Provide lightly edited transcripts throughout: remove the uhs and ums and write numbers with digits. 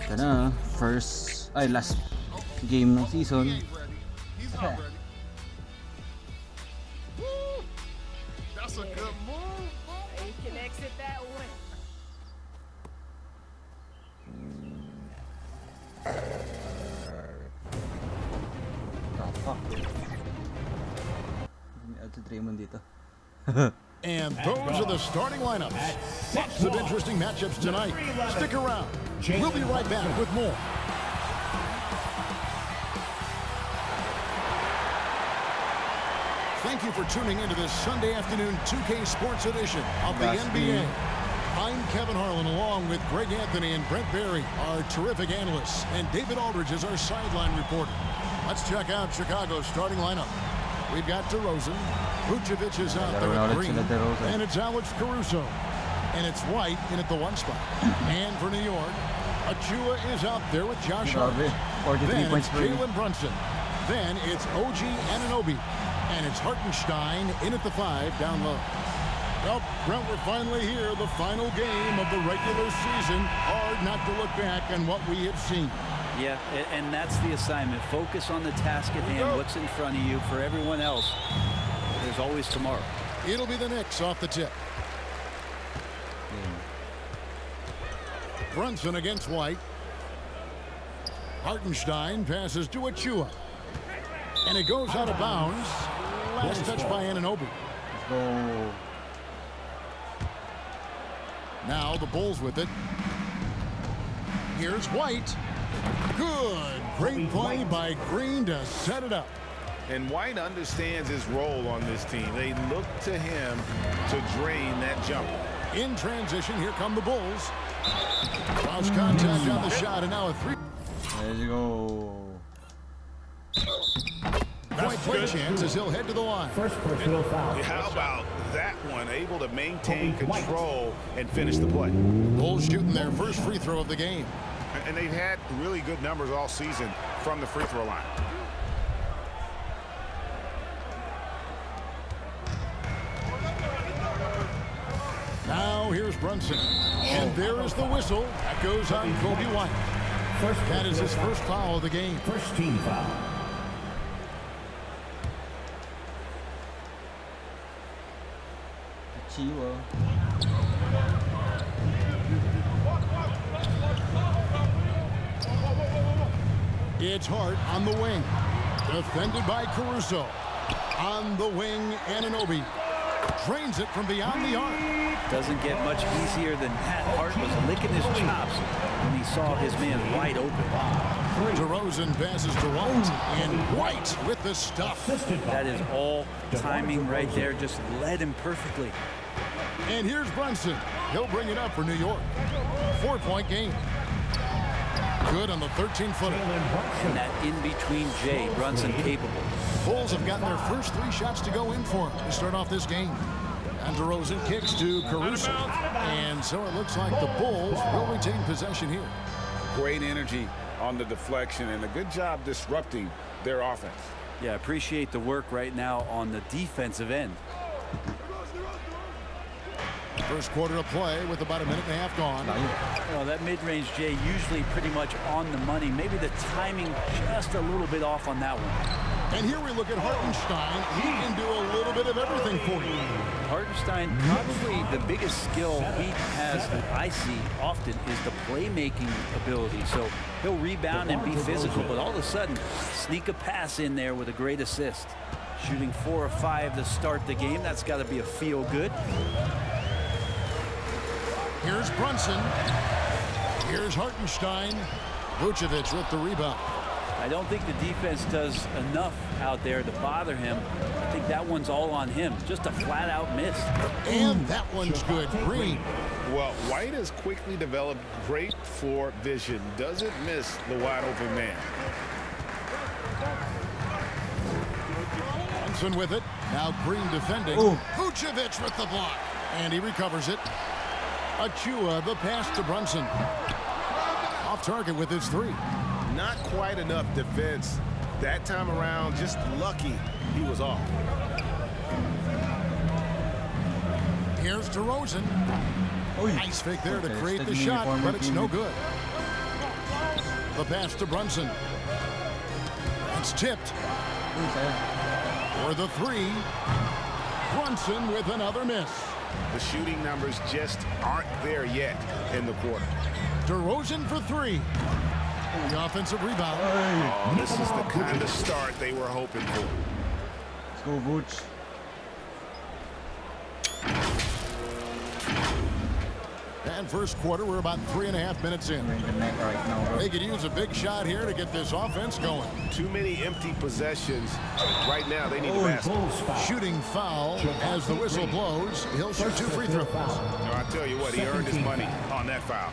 Ito na, last game ng season. That's a good move. He can exit that one. Oh, fuck. Add si Draymond dito. And those are the starting lineups. Lots of interesting matchups tonight. Stick around. We'll be right back with more. Thank you for tuning into this Sunday afternoon 2K Sports edition of the NBA. I'm Kevin Harlan along with Greg Anthony and Brent Barry, our terrific analysts, and David Aldridge is our sideline reporter. Let's check out Chicago's starting lineup. We've got DeRozan. Vucevic is out there at Green. And it's Alex Caruso. And it's White in at the 1 spot. And for New York, Achua is out there with Josh Hart. Then it's Jalen Brunson. Then it's OG Anunoby. And it's Hartenstein in at the 5 down low. Well, Brent, we're finally here. The final game of the regular season. Hard not to look back on what we have seen. Yeah, and that's the assignment. Focus on the task at hand, what's in front of you. For everyone else, there's always tomorrow. It'll be the Knicks off the tip. Brunson against White. Hartenstein passes to Achua. And it goes out of bounds. Last touch by Anunoby. Let's go. Now the Bulls with it. Here's White. Good. Great play by Green to set it up. And White understands his role on this team. They look to him to drain that jumper. In transition, here come the Bulls. Lost contact on the shot, and now a 3. Let's go. Point play chance as he'll head to the line. First personal foul. How about that one? Able to maintain control and finish the play. Bulls shooting their first free throw of the game. And they've had really good numbers all season from the free throw line. Now here's Brunson. And there is the whistle. That goes on Kobe White. That is his first foul of the game. First team foul. Achua. It's Hart on the wing. Defended by Caruso. On the wing, Anunoby. Drains it from beyond the arc. Doesn't get much easier than that. Hart was licking his chops when he saw his man wide open. DeRozan passes to White. And White with the stuff. That is all timing right there. Just led him perfectly. And here's Brunson. He'll bring it up for New York. 4-point game. Good on the 13-footer. And that in-between J, Brunson capable. Bulls have gotten their first 3 shots to go in for him to start off this game. And DeRozan kicks to Caruso. And so it looks like the Bulls will retain possession here. Great energy on the deflection and a good job disrupting their offense. Yeah, appreciate the work right now on the defensive end. First quarter of play with about a minute and a half gone. Well, that mid-range J usually pretty much on the money. Maybe the timing just a little bit off on that one. And here we look at Hartenstein. He can do a little bit of everything for you. Hartenstein, probably the biggest skill he has that I see often is the playmaking ability. So he'll rebound and be physical, but all of a sudden sneak a pass in there with a great assist. Shooting 4 or 5 to start the game. That's got to be a feel good. Here's Brunson. Here's Hartenstein. Vucevic with the rebound. I don't think the defense does enough out there to bother him. I think that one's all on him. Just a flat-out miss. And that one's good. Green. Well, White has quickly developed great floor vision. Doesn't miss the wide-open man. Brunson with it. Now Green defending. Ooh. Vucevic with the block. And he recovers it. Achua, the pass to Brunson. Off target with his 3. Not quite enough defense that time around. Just lucky he was off. Here's DeRozan. Nice fake there to create the shot, but it's no good. The pass to Brunson. It's tipped for the three. Brunson with another miss. The shooting numbers just aren't there yet in the quarter. DeRozan for three. The offensive rebound. Oh, this is the kind of start they were hoping for. Let's go, Vooch. And first quarter, we're about 3.5 minutes in. We're in the net right now, bro. They could use a big shot here to get this offense going. Too many empty possessions. Right now, they need a basket. Shooting foul as the whistle blows. He'll shoot 2 free throws. No, I tell you what, he earned his money on that foul.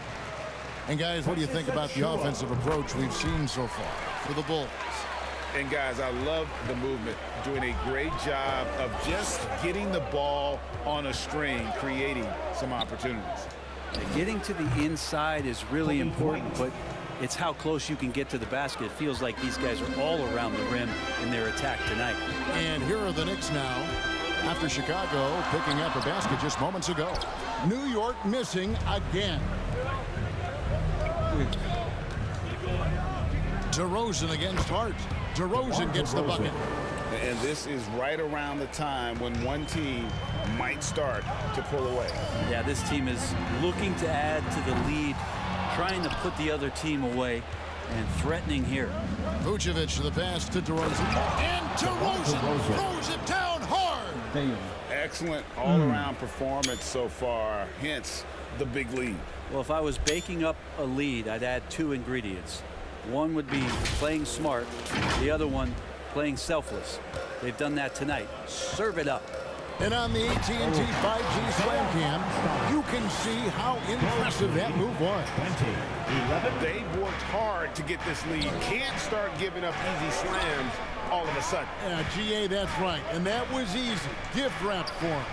And guys, what do you think about the offensive approach we've seen so far for the Bulls? And guys, I love the movement. Doing a great job of just getting the ball on a string, creating some opportunities. Getting to the inside is really important, but it's how close you can get to the basket. It feels like these guys are all around the rim in their attack tonight. And here are the Knicks now. After Chicago picking up a basket just moments ago. New York missing again. DeRozan against Hart. DeRozan gets the bucket. And this is right around the time when one team might start to pull away. Yeah, this team is looking to add to the lead, trying to put the other team away, and threatening here. Vucevic the pass to DeRozan. And DeRozan throws it down hard. Damn. Excellent all-around performance so far, hence the big lead. Well, if I was baking up a lead, I'd add 2 ingredients. One would be playing smart, the other one playing selfless. They've done that tonight. Serve it up. And on the AT&T 5G Slam Cam, you can see how impressive that move was. They worked hard to get this lead. Can't start giving up easy slams all of a sudden. Yeah, GA, that's right. And that was easy. Gift wrapped for him.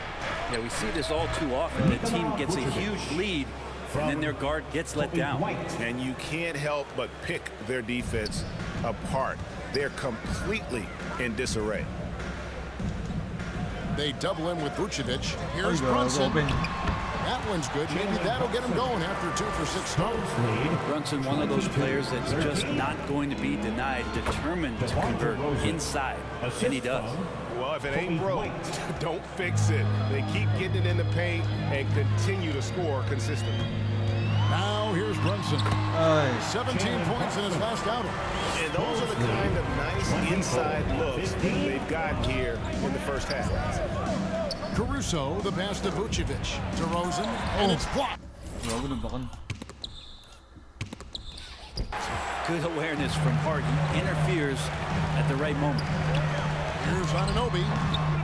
Yeah, we see this all too often. The team gets a huge lead, and then their guard gets let down. And you can't help but pick their defense apart. They're completely in disarray. They double him with Vucevic. Here's Brunson. That one's good. Maybe that'll get him going after 2 for 6 starts. Brunson, one of those players that's just not going to be denied, determined to convert inside, and he does. Well, if it ain't broke, don't fix it. They keep getting it in the paint and continue to score consistently. Now here's Brunson. 17 points in his last outing. And those are the kind of nice inside looks they've got here in the first half. Caruso, the pass to Vucevic. DeRozan, and it's blocked. Good awareness from Hart. He interferes at the right moment. Here's Anunoby.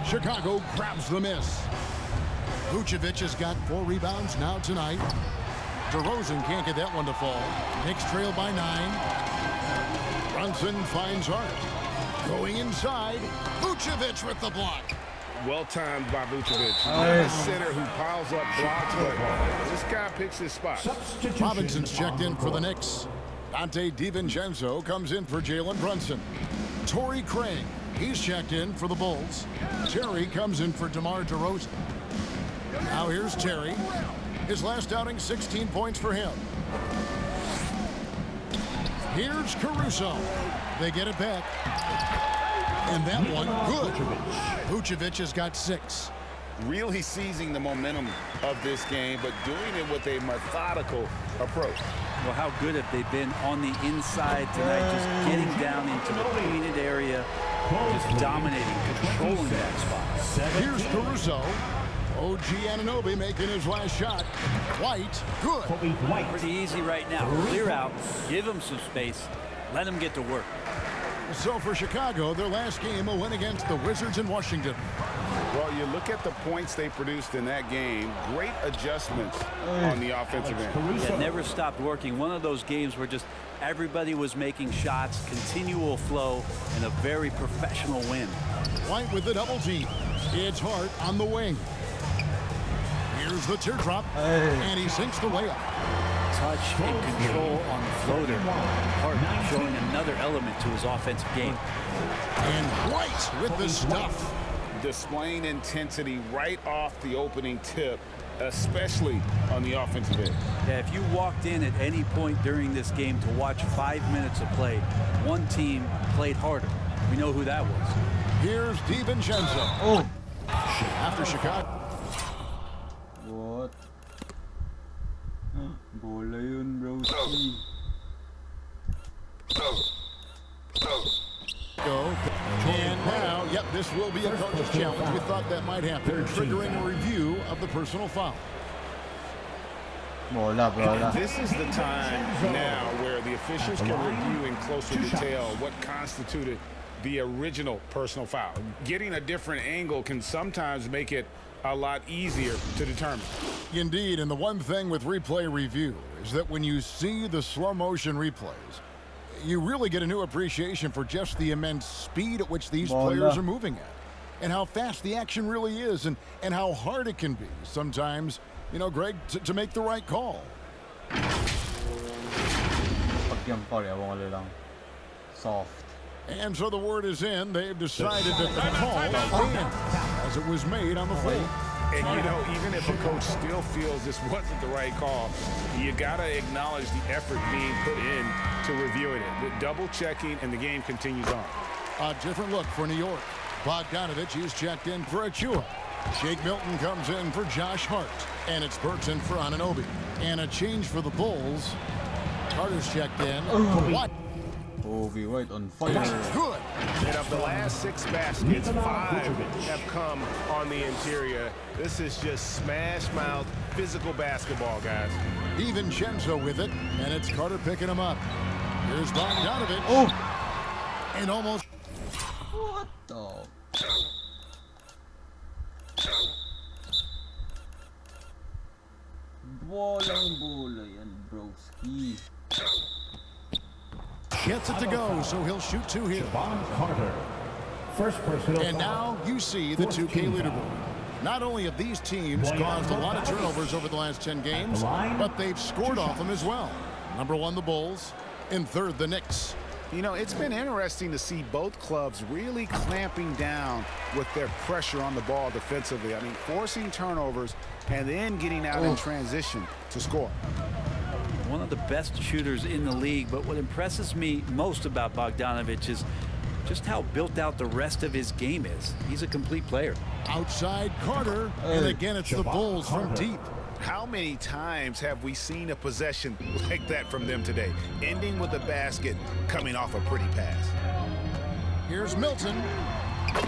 Chicago grabs the miss. Vucevic has got 4 rebounds now tonight. DeRozan can't get that one to fall. Knicks trail by 9. Brunson finds Hart. Going inside. Vucevic with the block. Well timed by Vucevic. Not a center who piles up blocks, but this guy picks his spot. Robinson's checked in for the Knicks. Dante DiVincenzo comes in for Jalen Brunson. Torrey Craig, he's checked in for the Bulls. Terry comes in for DeMar DeRozan. Now here's Terry. His last outing, 16 points for him. Here's Caruso. They get it back. And that one, good. Vucevic has got 6. Really seizing the momentum of this game, but doing it with a methodical approach. Well, how good have they been on the inside tonight, just getting down into the painted area, just dominating, controlling that spot. Here's Caruso. OG Anunoby making his last shot. White, good. Pretty easy right now. Clear out, give him some space, let him get to work. So for Chicago, their last game, a win against the Wizards in Washington. Well, you look at the points they produced in that game. Great adjustments on the offensive end. It never stopped working. One of those games where just everybody was making shots, continual flow, and a very professional win. White with the double team. It's Hart on the wing. Here's the teardrop, and he sinks the layup. Touch and control on the floater. Hart showing another element to his offensive game. And White with the stuff. Displaying intensity right off the opening tip especially on the offensive end. Yeah, if you walked in at any point during this game to watch 5 minutes of play, one team played harder. We know who that was. Here's DiVincenzo. Oh! After Chicago. What? Bola yun, broski. And now, yep, this will be a coach's challenge. We thought that might happen, triggering a review of the personal foul. Bola, bola. This is the time now where the officials can review in closer detail what constituted the original personal foul. Getting a different angle can sometimes make it a lot easier to determine. Indeed, and the one thing with replay review is that when you see the slow motion replays, you really get a new appreciation for just the immense speed at which these players are moving at, and how fast the action really is, and how hard it can be sometimes, you know, Greg, to make the right call. Soft. And so the word is in. They've decided that the call stands as it was made on the floor. And, you know, even if a coach still feels this wasn't the right call, you got to acknowledge the effort being put in to reviewing it. The double checking, and the game continues on. A different look for New York. Bogdanovich is checked in for Achua. Shake Milton comes in for Josh Hart. And it's Burks in for Anunoby. And a change for the Bulls. Carter's checked in for White. Obi White on fire. Good. And of the last 6 baskets, 5 have come on the interior. This is just smash mouth physical basketball, guys. DiVincenzo with it, and it's Carter picking him up. Here's Bogdanovich. Oh! And almost. What the? Bola yan, broski. Gets it to go, so he'll shoot 2 here. Carter. First personal And now you see the 2K leaderboard. Not only have these teams caused a lot of turnovers over the last 10 games, but they've scored off them as well. Number 1, the Bulls. In 3rd, the Knicks. You know, it's been interesting to see both clubs really clamping down with their pressure on the ball defensively. I mean, forcing turnovers and then getting out in transition to score. One of the best shooters in the league, but what impresses me most about Bogdanovich is just how built out the rest of his game is. He's a complete player. Outside Carter, and again it's the Bulls from deep. How many times have we seen a possession like that from them today, ending with a basket coming off a pretty pass? Here's Milton,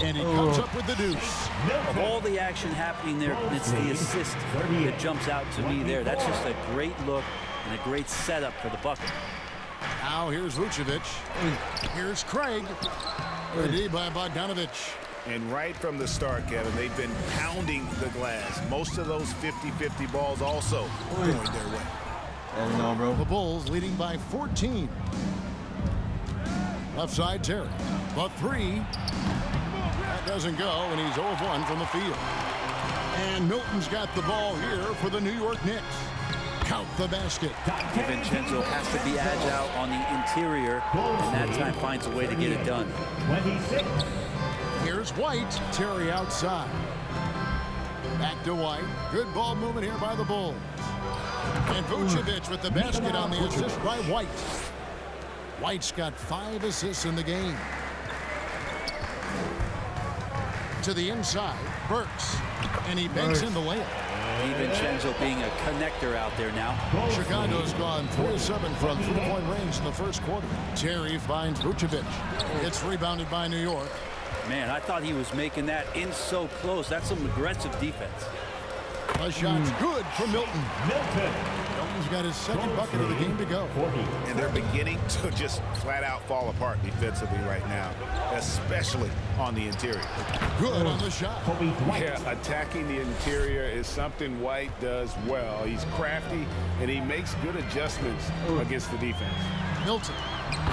and he comes up with the deuce. Of all the action happening there, it's the assist that jumps out to me there. That's just a great look and a great setup for the bucket. Now here's Vucevic. Here's Craig. Good D by Bogdanovich. And right from the start, Kevin, they've been pounding the glass. Most of those 50-50 balls also going their way. No, bro. The Bulls leading by 14. Left side, Terry. The 3. That doesn't go, and he's 0 of 1 from the field. And Milton's got the ball here for the New York Knicks. Count the basket. DiVincenzo has to be agile on the interior, and that time finds a way to get it done. 26. Here's White. Terry outside. Back to White. Good ball movement here by the Bulls. And Vucevic with the basket on the assist by White. White's got 5 assists in the game. To the inside, Burks. And he banks in the layup. DiVincenzo being a connector out there now. Chicago's gone 3-7 from 3-point range in the first quarter. Terry finds Vucevic. It's rebounded by New York. Man, I thought he was making that in so close. That's some aggressive defense. The shot's good for Milton. Milton's got his second bucket of the game to go. And they're beginning to just flat out fall apart defensively right now, especially on the interior. Good on the shot. Yeah, attacking the interior is something White does well. He's crafty, and he makes good adjustments against the defense. Milton.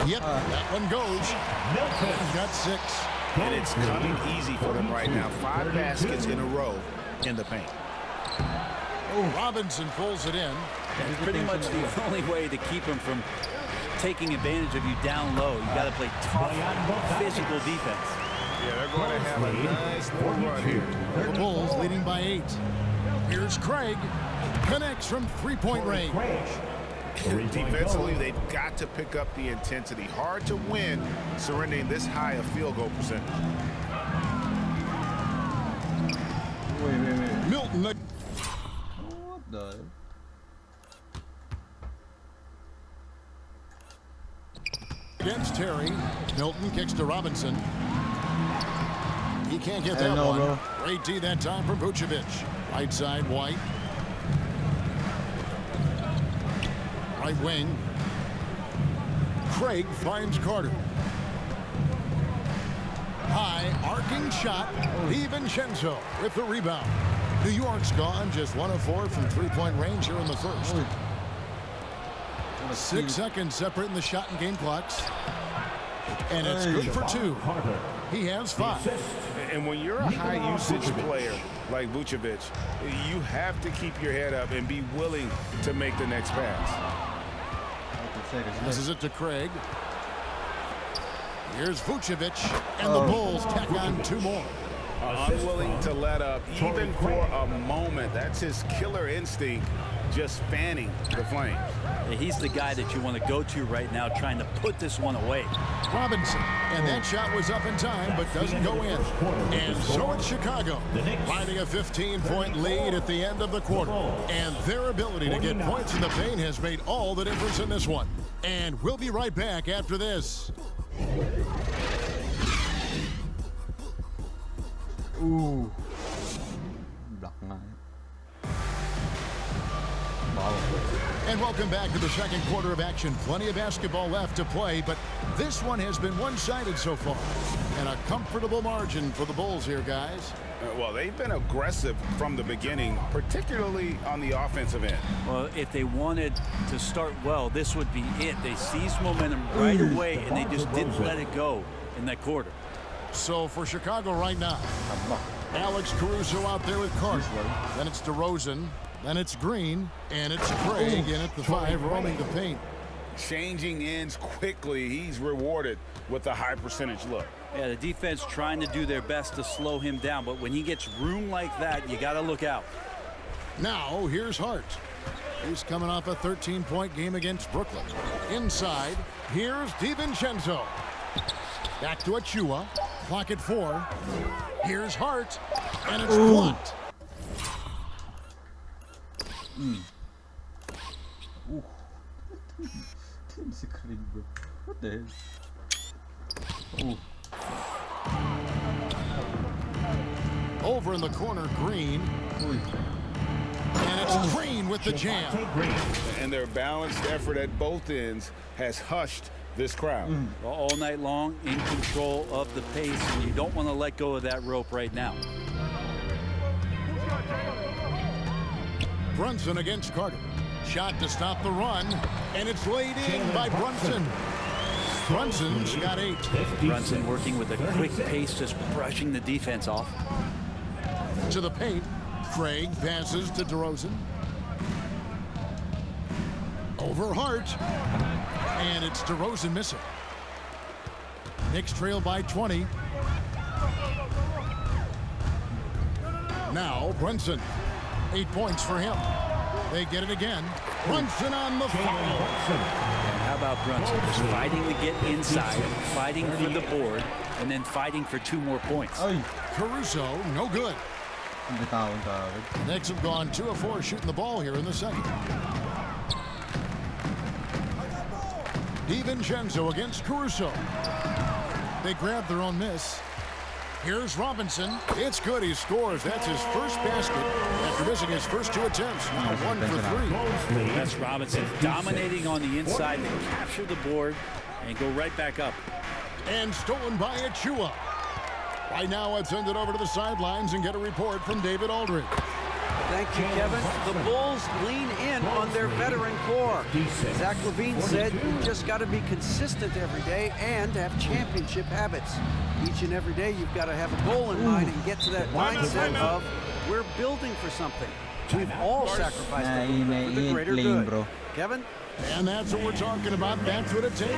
Yep, that one goes. Milton's got 6. And it's coming easy for them right now. 5 baskets in a row in the paint. Robinson pulls it in. It's pretty much the only way to keep him from taking advantage of you down low. You got to play tough, physical defense. Yeah, they're going to have a nice little run here. The Bulls leading by 8. Here's Craig. Connects from three-point range. Defensively, they've got to pick up the intensity. Hard to win surrendering this high a field goal percentage. Wait. Milton. What the? Against Terry. Milton kicks to Robinson. He can't get that no, one. bro. Great D that time from Vucevic. Right side, White. Right wing. Craig finds Carter. High arcing shot. DiVincenzo with the rebound. New York's gone just 1 of 4 from three-point range here in the first. 6 seconds separating the shot and game clocks. And it's good for 2. He has 5. And when you're a high-usage player like Vucevic, you have to keep your head up and be willing to make the next pass. This is it to Craig. Here's Vucevic, and the Bulls tack on 2 more. Unwilling to let up even for a moment. That's his killer instinct, just fanning the flames. He's the guy that you want to go to right now, trying to put this one away. Robinson, and that shot was up in time, but doesn't go in. And so it's Chicago, finding a 15-point lead at the end of the quarter. And their ability to get points in the paint has made all the difference in this one. And we'll be right back after this. Ooh. Block nga. And welcome back to the second quarter of action. Plenty of basketball left to play, but this one has been one-sided so far. And a comfortable margin for the Bulls here, guys. Well, they've been aggressive from the beginning, particularly on the offensive end. Well, if they wanted to start well, this would be it. They seized momentum right away, and they just didn't let it go in that quarter. So for Chicago right now, Alex Caruso out there with Carter. Then it's DeRozan. Then it's Green. And it's Craig in at the 5, roaming the paint. Changing ends quickly. He's rewarded with a high percentage look. Yeah, the defense trying to do their best to slow him down, but when he gets room like that, you got to look out. Now here's Hart. He's coming off a 13-point game against Brooklyn. Inside, here's DiVincenzo. Back to Achua. Clock at 4. Here's Hart. And it's blocked. What the hell? Ooh. Over in the corner, Green. And it's Green with the jam. And their balanced effort at both ends has hushed this crowd. All night long, in control of the pace, and you don't want to let go of that rope right now. Brunson against Carter. Shot to stop the run, and it's laid in by Brunson. Brunson's got 8. Brunson working with a quick pace, just brushing the defense off. To the paint, Craig passes to DeRozan. Over Hart, and it's DeRozan missing. Knicks trail by 20. Now Brunson, 8 points for him. They get it again. Brunson on the foul. And how about Brunson? Just fighting to get inside, fighting for the board, and then fighting for 2 more points. Caruso, no good. Knicks have gone 2 of 4 shooting the ball here in the second. DiVincenzo against Caruso. They grab their own miss. Here's Robinson. It's good. He scores. That's his first basket after missing his first 2 attempts. Now 1 for 3. That's Robinson dominating on the inside to capture the board and go right back up. And stolen by Achua. Right now, let's send it over to the sidelines and get a report from David Aldridge. Thank you, Kevin. The Bulls lean in on their veteran core. Zach LaVine said you just got to be consistent every day and have championship habits. Each and every day you've got to have a goal in mind and get to that mindset of we're building for something. We've all sacrificed a little bit for the greater good. Kevin? And that's what we're talking about. That's what it takes.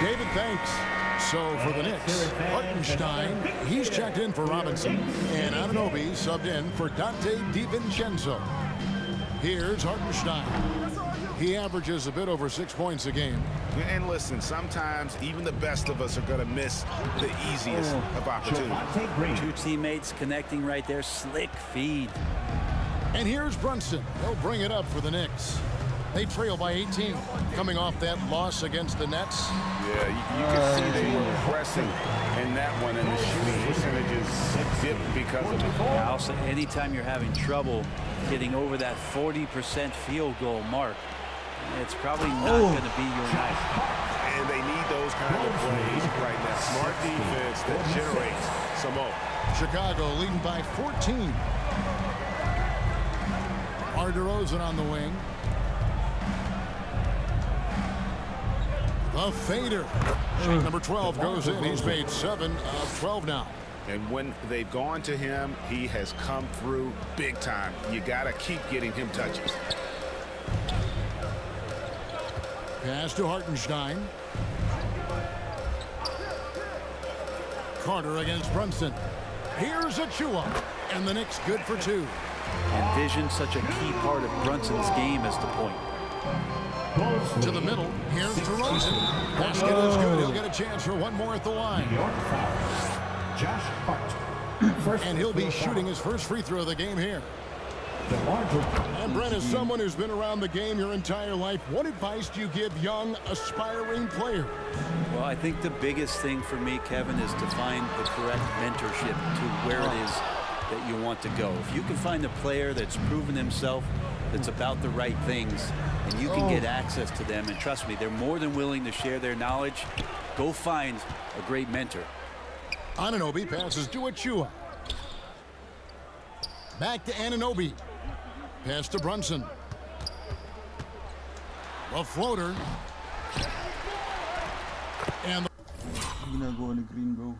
David, thanks. So for the Knicks, Hartenstein, he's checked in for Robinson. And Anunoby subbed in for Dante DiVincenzo. Here's Hartenstein. He averages a bit over 6 points a game. And listen, sometimes even the best of us are going to miss the easiest of opportunities. Two teammates connecting right there. Slick feed. And here's Brunson. He'll bring it up for the Knicks. They trail by 18, coming off that loss against the Nets. Yeah, you can see they were pressing in that one, and the shooting percentages dipped because of it. Also, anytime you're having trouble getting over that 40% field goal mark, it's probably not going to be your night. And they need those kind of plays right now. Smart defense that generates some hope. Chicago leading by 14. DeRozan on the wing. The fader. Shot number 12 goes in. He's made 7 of 12 now. And when they've gone to him, he has come through big time. You got to keep getting him touches. Pass to Hartenstein. Carter against Brunson. Here's Achua. And the Knicks good for 2. And vision, such a key part of Brunson's game as the point. To the middle. Here's DeRozan. Basket is good. He'll get a chance for one more at the line. Josh Hart. And he'll be shooting his first free throw of the game here. And Brent, as someone who's been around the game your entire life, what advice do you give young, aspiring players? Well, I think the biggest thing for me, Kevin, is to find the correct mentorship to where it is that you want to go. If you can find a player that's proven himself, that's about the right things, and you can get access to them, and trust me, they're more than willing to share their knowledge. Go find a great mentor. Anunoby passes to Achua. Back to Anunoby. Pass to Brunson. A floater. And Ginagawa ni Green, bro.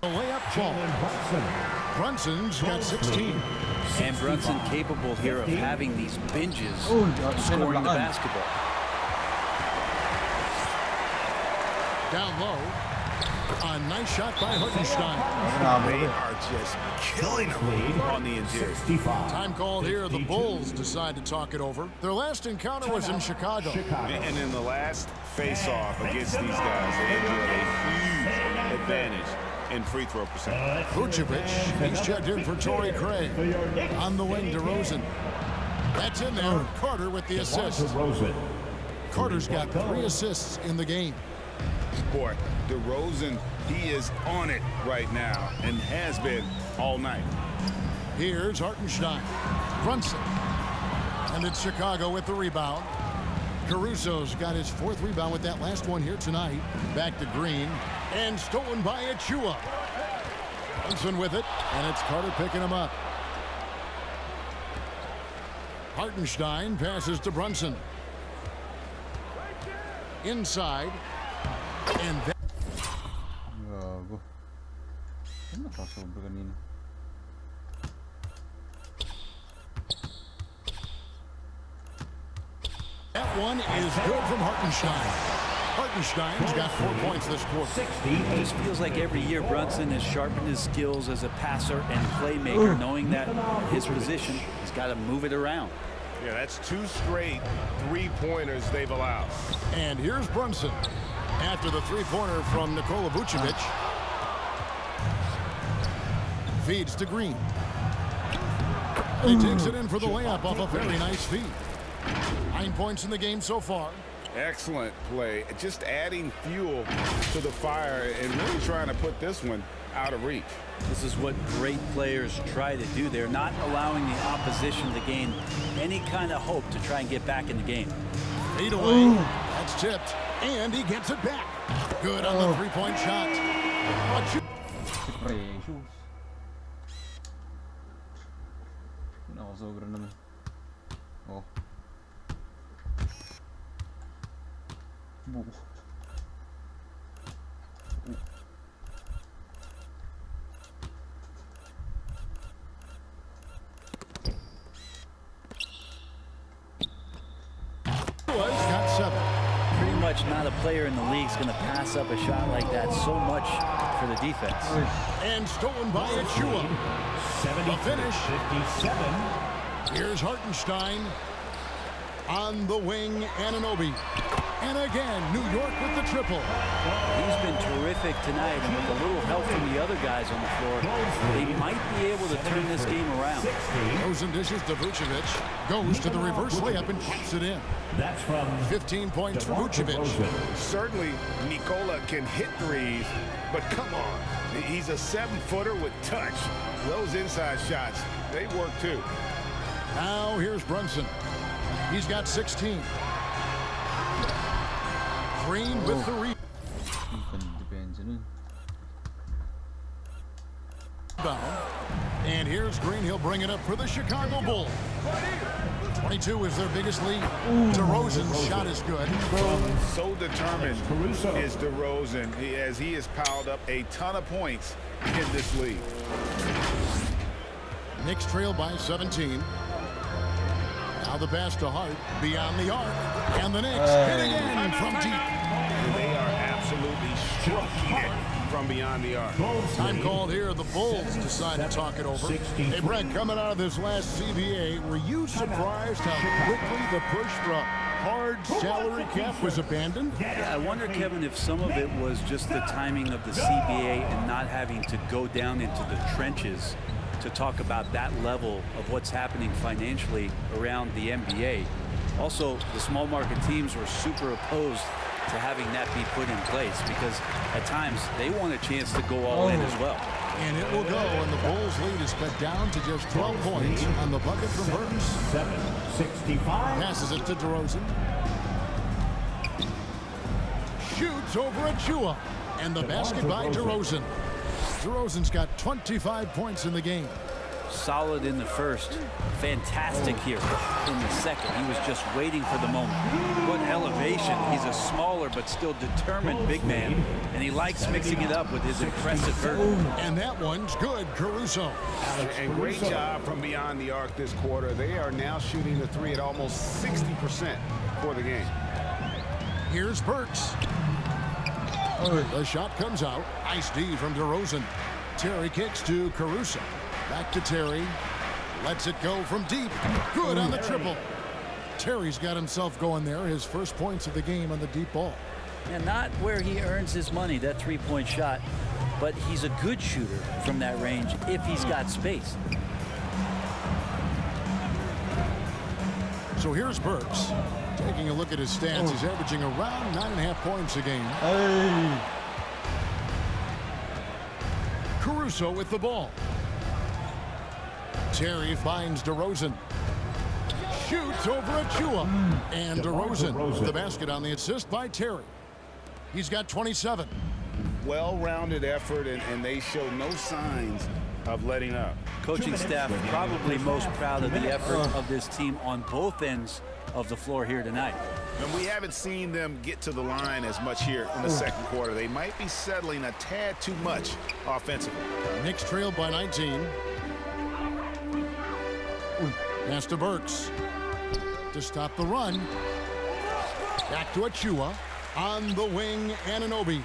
the layup ball. Brunson's got 16. And Brunson capable here of having these binges, scoring the basketball. Down low. A nice shot by Hartenstein. They are just killing them on the interior. Time called here. The Bulls decide to talk it over. Their last encounter was in Chicago. And in the last face-off against these guys, they enjoyed a huge advantage in free throw percentage. Vucevic, he's checked in for Torrey Craig. On the wing, DeRozan. That's in there. Carter with the assist. Carter's got 3 assists in the game. Boy, DeRozan, he is on it right now and has been all night. Here's Hartenstein. Brunson. And it's Chicago with the rebound. Caruso's got his 4th rebound with that last one here tonight. Back to Green. And stolen by Achua. Brunson with it. And it's Carter picking him up. Hartenstein passes to Brunson. Inside. And that Gago. Ano nakasobra kanina? one is good from Hartenstein. Hartenstein's got 4 points this quarter. It just feels like every year Brunson has sharpened his skills as a passer and playmaker, knowing that his position, he's got to move it around. Yeah, that's 2 straight 3-pointers they've allowed. And here's Brunson. After the 3-pointer from Nikola Vucevic. Feeds to Green. He takes it in for the layup off a very nice feed. 9 points in the game so far. Excellent play. Just adding fuel to the fire and really trying to put this one out of reach. This is what great players try to do. They're not allowing the opposition to gain any kind of hope to try and get back in the game. Fade away. That's tipped. And he gets it back. Good on the 3-point shot. Precious. Nakasobra naman. Oh. Buo. much not a player in the league is going to pass up a shot like that so much for the defense. And stolen by Achua. The finish. 57. Here's Hartenstein. On the wing, Anunoby. And again, New York with the triple. He's been terrific tonight, and with a little help from the other guys on the floor, they might be able to turn this game around. Rosen dishes to Vucevic. Goes to the reverse layup and taps it in. That's from 15 points for Vucevic. Certainly, Nikola can hit threes, but come on. He's a 7-footer with touch. Those inside shots, they work too. Now here's Brunson. He's got 16. Green with the rebound. And here's Green. He'll bring it up for the Chicago Bulls. 22 is their biggest lead. DeRozan's shot is good. So determined is DeRozan as he has piled up a ton of points in this league. Knicks trail by 17. Now the pass to Hart beyond the arc. And the Knicks hit again from deep. They are absolutely stroking it from beyond the arc. Time called here. The Bulls decide to talk it over. Hey, Brent, coming out of this last CBA, were you surprised how quickly the push for a hard salary cap was abandoned? Yeah, I wonder, Kevin, if some of it was just the timing of the CBA and not having to go down into the trenches to talk about that level of what's happening financially around the NBA. Also, the small market teams were super opposed to having that be put in place because at times they want a chance to go all in as well. And it will go, and the Bulls lead is cut down to just 12 points on the bucket from Burks. 7-65. Passes it to DeRozan. Shoots over Achua. And the basket by DeRozan. DeRozan's got 25 points in the game. Solid in the first. Fantastic here in the second. He was just waiting for the moment. What elevation. He's a smaller but still determined big man, and he likes mixing it up with his impressive vert. And that one's good, Caruso. And great job from beyond the arc this quarter. They are now shooting the three at almost 60% for the game. Here's Burks. The shot comes out. Nice D from DeRozan. Terry kicks to Caruso. Back to Terry. Lets it go from deep. Good on the triple. Terry's got himself going there. His first points of the game on the deep ball. And not where he earns his money, that three-point shot, but he's a good shooter from that range if he's got space. So here's Burks. Taking a look at his stats, he's averaging around 9.5 points a game. Caruso with the ball. Terry finds DeRozan. Shoots over Achua. And DeRozan with the basket on the assist by Terry. He's got 27. Well-rounded effort, and they show no signs of letting up. Coaching staff probably most proud of the effort of this team on both ends of the floor here tonight. And we haven't seen them get to the line as much here in the second quarter. They might be settling a tad too much offensively. Knicks trailed by 19. Pass to Burks to stop the run. Back to Achua. On the wing, Anunoby.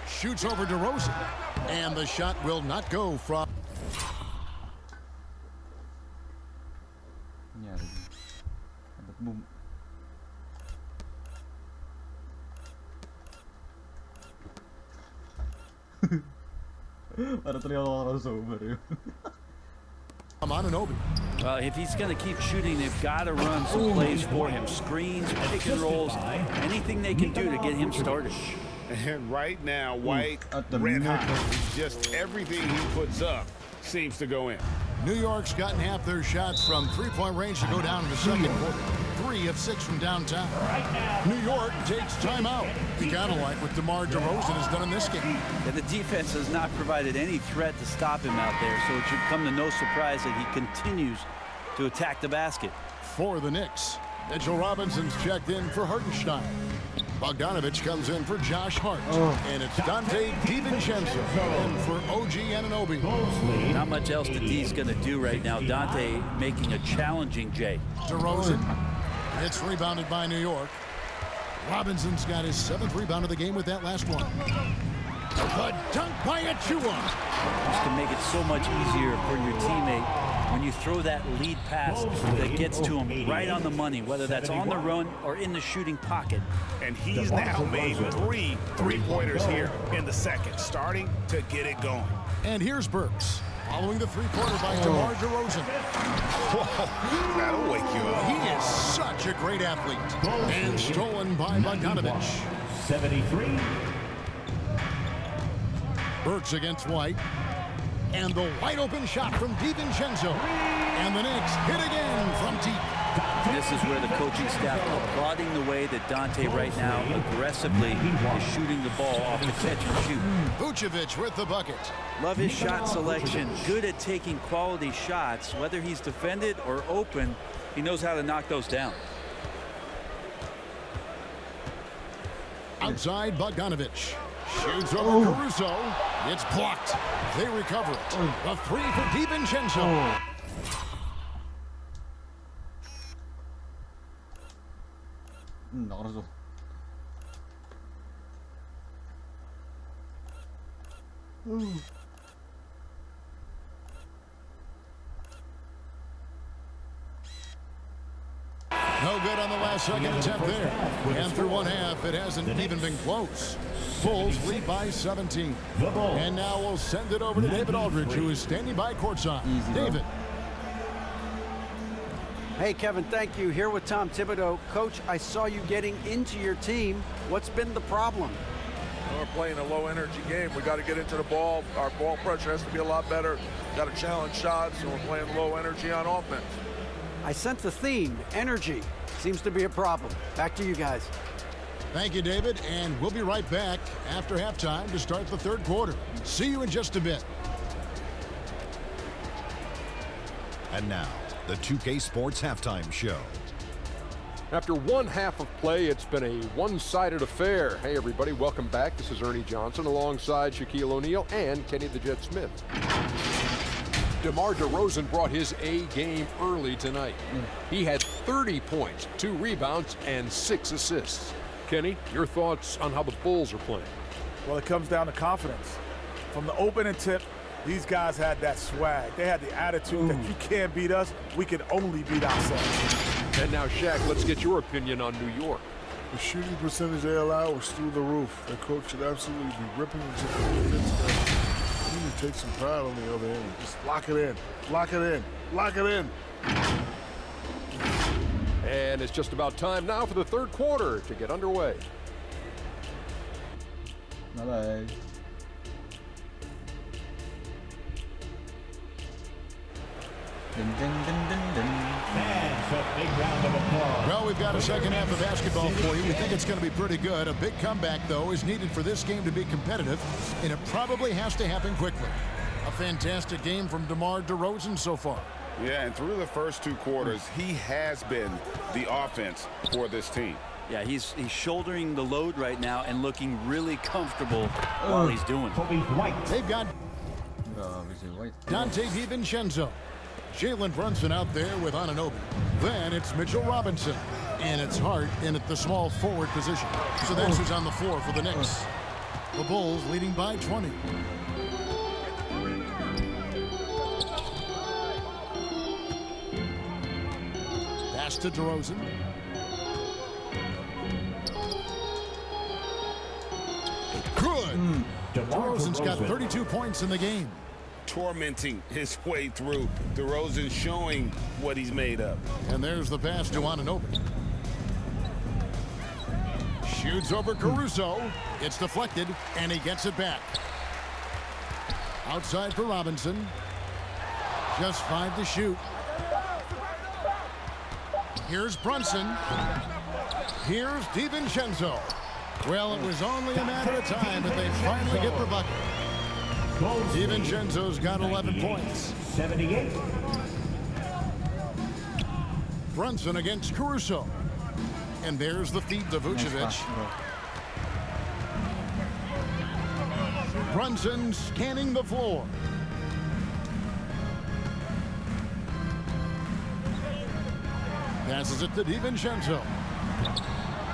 Shoots over DeRozan. And the shot will not go from... Para terlihat orang sober yun. Anunoby. Well, if he's going to keep shooting, they've got to run some plays for him. Screens, pick and rolls, anything they can do to get him started. And right now, White, red hot. Just everything he puts up seems to go in. New York's gotten half their shots from three-point range to go down in the second quarter. 3 of 6 from downtown. New York takes timeout. You gotta like what DeMar DeRozan has done in this game. And the defense has not provided any threat to stop him out there, so it should come to no surprise that he continues to attack the basket. For the Knicks, Mitchell Robinson's checked in for Hartenstein. Bogdanovich comes in for Josh Hart. And it's Dante DiVincenzo in for OG Anunoby. Not much else that D's going to do right now. Dante making a challenging Jay. DeRozan It's rebounded by New York. Robinson's got his 7th rebound of the game with that last one. The dunk by Achua. Just to make it so much easier for your teammate when you throw that lead pass that gets to him right on the money, whether that's on the run or in the shooting pocket. And he's now made 3 3-pointers here in the second, starting to get it going. And here's Burks, following the three-pointer by DeMar DeRozan. Whoa, that'll wake you up. He is such a great athlete. And stolen by Bogdanovich. 73. Burks against White. And the wide-open shot from DiVincenzo. And the Knicks hit again from deep. This is where the coaching staff applauding the way that Dante right now aggressively is shooting the ball off the catch and shoot. Vucevic with the bucket. Love his shot selection. Good at taking quality shots, whether he's defended or open, he knows how to knock those down. Outside Bogdanovich. Shoots over Caruso. It's blocked. They recover it. A 3 for DiVincenzo. 나가서. No good on the last second attempt there. And through one half, it hasn't even been close. Bulls lead by 17. And now we'll send it over to David Aldridge, who is standing by courtside. David. Hey, Kevin, thank you. Here with Tom Thibodeau. Coach, I saw you getting into your team. What's been the problem? We're playing a low-energy game. We got to get into the ball. Our ball pressure has to be a lot better. Got to challenge shots, and we're playing low energy on offense. I sense the theme, energy. Seems to be a problem. Back to you guys. Thank you, David, and we'll be right back after halftime to start the third quarter. See you in just a bit. And now, the 2K Sports Halftime Show. After one half of play, it's been a one-sided affair. Hey, everybody, welcome back. This is Ernie Johnson alongside Shaquille O'Neal and Kenny the Jet Smith. DeMar DeRozan brought his A game early tonight. He had 30 points, 2 rebounds, and 6 assists. Kenny, your thoughts on how the Bulls are playing? Well, it comes down to confidence. From the opening tip, these guys had that swag. They had the attitude that you can't beat us, we can only beat ourselves. And now, Shaq, let's get your opinion on New York. The shooting percentage they allow was through the roof. Their coach should absolutely be ripping into the defense. He need to take some pride on the other end. Just lock it in, lock it in, lock it in. And it's just about time now for the third quarter to get underway. Bye-bye. Well, we've got a second half of basketball for you. We think it's going to be pretty good. A big comeback, though, is needed for this game to be competitive, and it probably has to happen quickly. A fantastic game from DeMar DeRozan so far. Yeah, and through the first 2 quarters, he has been the offense for this team. Yeah, he's shouldering the load right now and looking really comfortable while he's doing it. They've got Dante DiVincenzo. Jalen Brunson out there with Anunoby. Then it's Mitchell Robinson. And it's Hart in at the small forward position. So that's who's on the floor for the Knicks. The Bulls leading by 20. Pass to DeRozan. Good. DeRozan's got 32 points in the game. Tormenting his way through. DeRozan showing what he's made of. And there's the pass to Anunoby. Shoots over Caruso. It's deflected, and he gets it back. Outside for Robinson. Just 5 to shoot. Here's Brunson. Here's DiVincenzo. Well, it was only a matter of time that they finally get the bucket. DiVincenzo's got 11 points. 78. Brunson against Caruso. And there's the feed to Vucevic. Brunson scanning the floor. Passes it to DiVincenzo.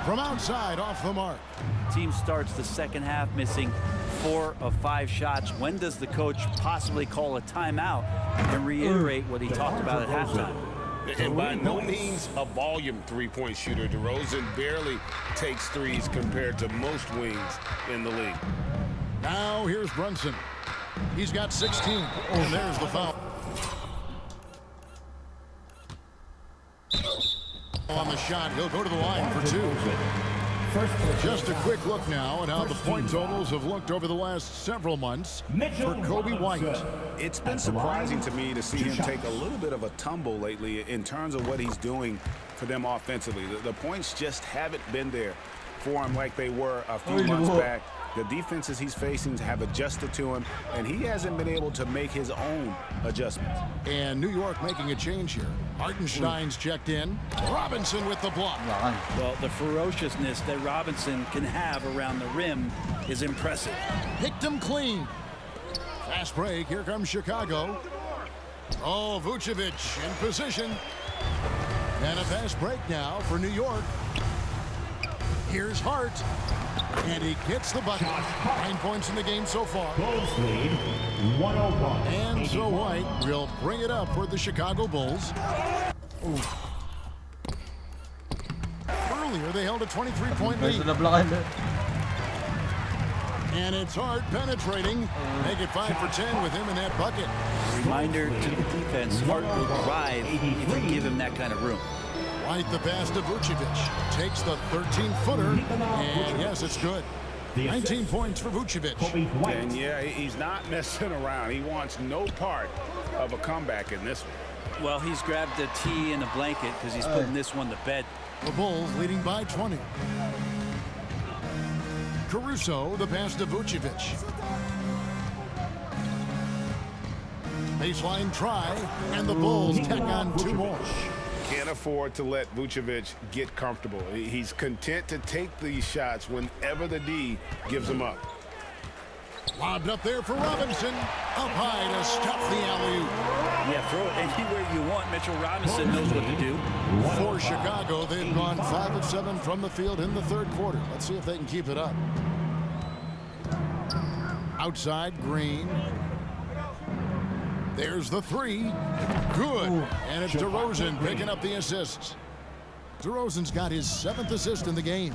From outside, off the mark. Team starts the second half missing 4 of 5 shots. When does the coach possibly call a timeout and reiterate what he talked about at halftime? And by no means a volume three-point shooter. DeRozan barely takes threes compared to most wings in the league. Now here's Brunson. He's got 16. And there's the foul. On the shot, he'll go to the line for 2. Just a quick look now at how the point totals have looked over the last several months for Kobe White. It's been surprising to me to see him take a little bit of a tumble lately in terms of what he's doing for them offensively. The points just haven't been there for him like they were a few months back. The defenses he's facing have adjusted to him, and he hasn't been able to make his own adjustments. And New York making a change here. Hartenstein's checked in. Robinson with the block. Well, the ferociousness that Robinson can have around the rim is impressive. Picked him clean. Fast break. Here comes Chicago. Oh, Vucevic in position. And a fast break now for New York. Here's Hart. And he gets the bucket. 9 points in the game so far. Bulls lead 101. And so White will bring it up for the Chicago Bulls. Earlier they held a 23-point lead. And it's Hart penetrating. Make it 5 for 10 with him in that bucket. Reminder to the defense, Hart will drive if you give him that kind of room. White the pass to Vucevic. Takes the 13-footer. And yes, it's good. 19 points for Vucevic. And yeah, he's not messing around. He wants no part of a comeback in this one. Well, he's grabbed a tee and a blanket because he's putting this one to bed. The Bulls leading by 20. Caruso, the pass to Vucevic. Baseline try, and the Bulls tack on 2 more. Can't afford to let Vucevic get comfortable. He's content to take these shots whenever the D gives them up. Lobbed up there for Robinson. Up high to stuff the alley-oop. Yeah, throw it anywhere you want. Mitchell Robinson knows what to do. For Chicago, they've gone 5 of 7 from the field in the third quarter. Let's see if they can keep it up. Outside, Green. There's the 3. Good. And it's DeRozan picking up the assists. DeRozan's got his 7th assist in the game.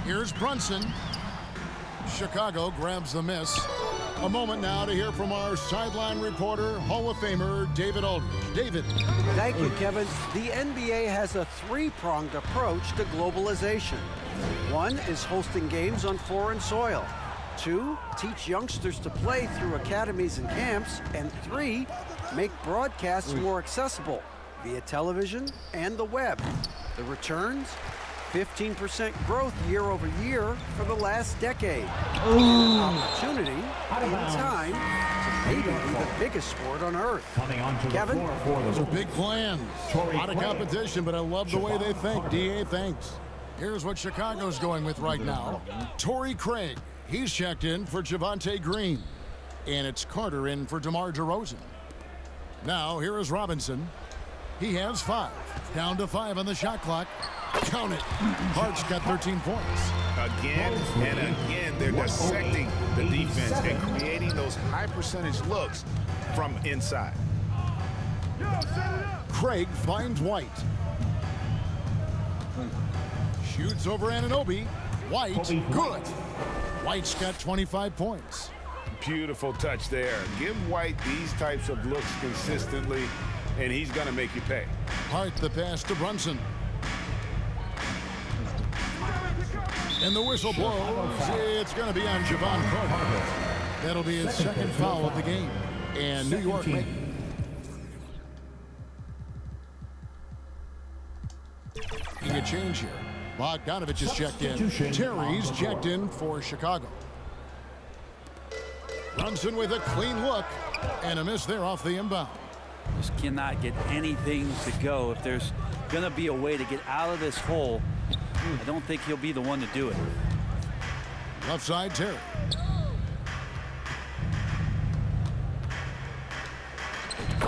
Here's Brunson. Chicago grabs the miss. A moment now to hear from our sideline reporter, Hall of Famer David Aldridge. David. Thank you, Kevin. The NBA has a 3-pronged approach to globalization. 1 is hosting games on foreign soil. 2, teach youngsters to play through academies and camps. And 3, make broadcasts more accessible via television and the web. The returns? 15% growth year over year for the last decade. An opportunity in time to maybe be the biggest sport on earth. Kevin? Those are big plans. A lot of competition, but I love the way they think. DA, thanks. Here's what Chicago's going with right now. Torrey Craig. He's checked in for Javonte Green. And it's Carter in for DeMar DeRozan. Now, here is Robinson. He has 5. Down to 5 on the shot clock. Count it. Hart's got 13 points. Again and again, they're dissecting the defense and creating those high-percentage looks from inside. Craig finds White. Shoots over Anunoby. White, good. White's got 25 points. Beautiful touch there. Give White these types of looks consistently, and he's going to make you pay. Hart the pass to Brunson. And the whistle blows. It's going to be on Javon Carter. That'll be his second foul of the game. And New York making a change here. Bogdanovich is checked in. Terry's checked in for Chicago. Brunson with a clean look. And a miss there off the inbound. Just cannot get anything to go. If there's going to be a way to get out of this hole, I don't think he'll be the one to do it. Left side, Terry.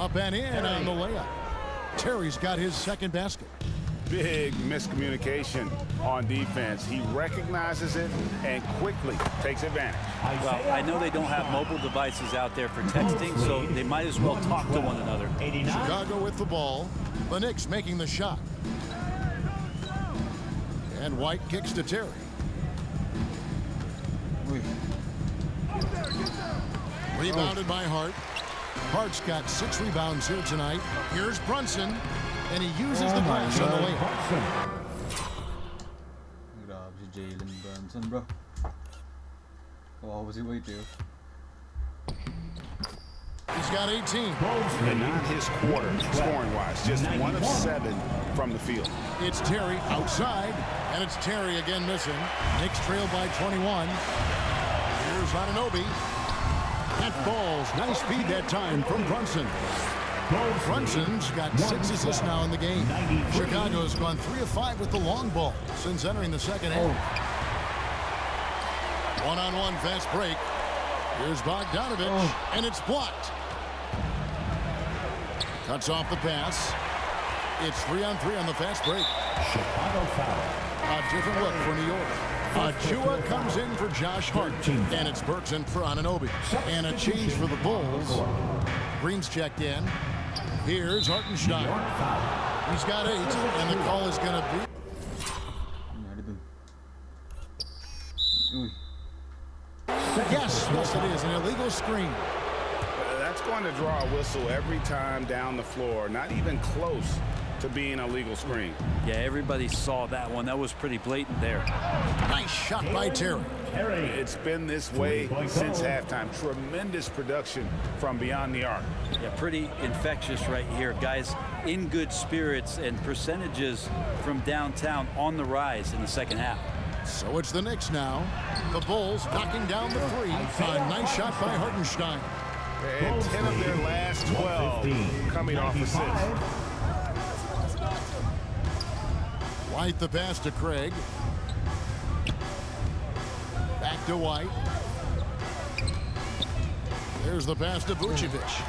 Up and in on the layup. Terry's got his second basket. Big miscommunication on defense. He recognizes it and quickly takes advantage. Well, I know they don't have mobile devices out there for texting, so they might as well talk to one another. Chicago with the ball. The Knicks making the shot. And White kicks to Terry. Rebounded by Hart. Hart's got 6 rebounds here tonight. Here's Brunson, and he uses the glass on the layup. Grabe si Jalen Brunson, bro. Kawawa si White, eh. He's got 18. And not his quarter, scoring-wise. Just 1 of 7 from the field. It's Terry outside, and it's Terry again missing. Knicks trail by 21. Here's Anunoby. That falls. Nice feed that time from Brunson. Brunson's got 6 assists now in the game. Chicago's gone 3 of 5 with the long ball since entering the second half. One-on-one fast break. Here's Bogdanovich, and it's blocked. Cuts off the pass. It's 3-on-3 on the fast break. Chicago foul. A different look for New York. Achua comes in for Josh Hart, and it's Burks in for Anunoby. And a change for the Bulls. Green's checked in. Here's Hartenstein. He's got 8, and the call is going to be... Yes, it is an illegal screen. That's going to draw a whistle every time down the floor. Not even close to being a legal screen. Yeah, everybody saw that one. That was pretty blatant there. Nice shot by Terry. It's been this way since halftime. Tremendous production from beyond the arc. Yeah, pretty infectious right here. Guys in good spirits, and percentages from downtown on the rise in the second half. So it's the Knicks now. The Bulls knocking down the 3. A nice shot by Hartenstein. And 10 of their last 12 coming off assists. White the pass to Craig. Back to White. There's the pass to Vucevic.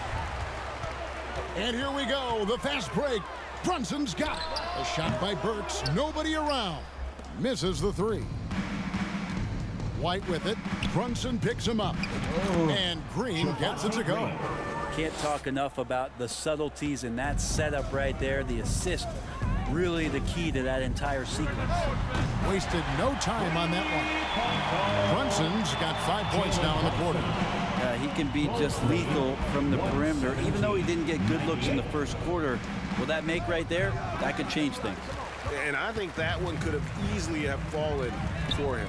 And here we go. The fast break. Brunson's got it. A shot by Burks. Nobody around. Misses the 3. White with it. Brunson picks him up. And Green gets it to go. Can't talk enough about the subtleties in that setup right there. The assist, really the key to that entire sequence. Wasted no time on that one. Brunson's got 5 points now in the quarter. He can be just lethal from the perimeter. Even though he didn't get good looks in the first quarter, will that make right there? That could change things. And I think that one could have easily have fallen for him.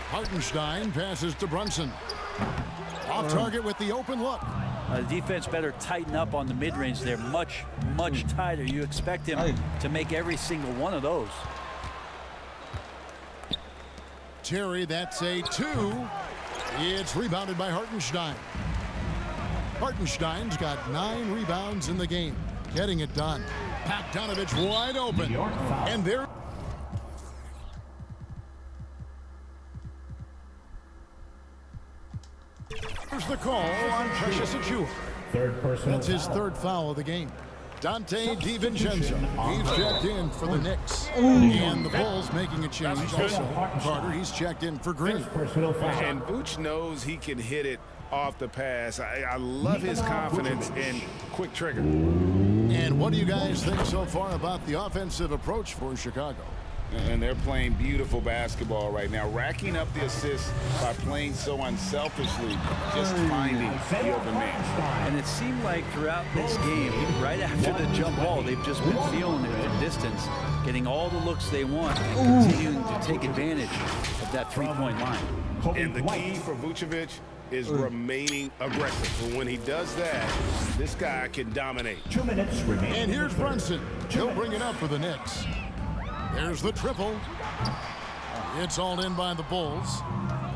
Hartenstein passes to Brunson. Off target with the open look. The defense better tighten up on the mid-range there. Much tighter. You expect him to make every single one of those. Terry, that's a 2. It's rebounded by Hartenstein. Hartenstein's got 9 rebounds in the game. Getting it done. Bogdanovich wide open. And there... Here's the call on Precious Achua. That's his 3rd foul of the game. Dante DiVincenzo. He's checked in for the Knicks. And the Bulls making a change also. Carter, he's checked in for Green. And Vooch knows he can hit it off the pass. I love his confidence and quick trigger. And what do you guys think so far about the offensive approach for Chicago? And they're playing beautiful basketball right now, racking up the assists by playing so unselfishly, just finding the open man. And it seemed like throughout this game, right after the jump ball, they've just been feeling it from distance, getting all the looks they want, and continuing to take advantage of that three-point line. And the key for Vucevic is remaining aggressive. And when he does that, this guy can dominate. 2 minutes remaining. And here's Brunson. He'll bring it up for the Knicks. There's the triple. It's all in by the Bulls.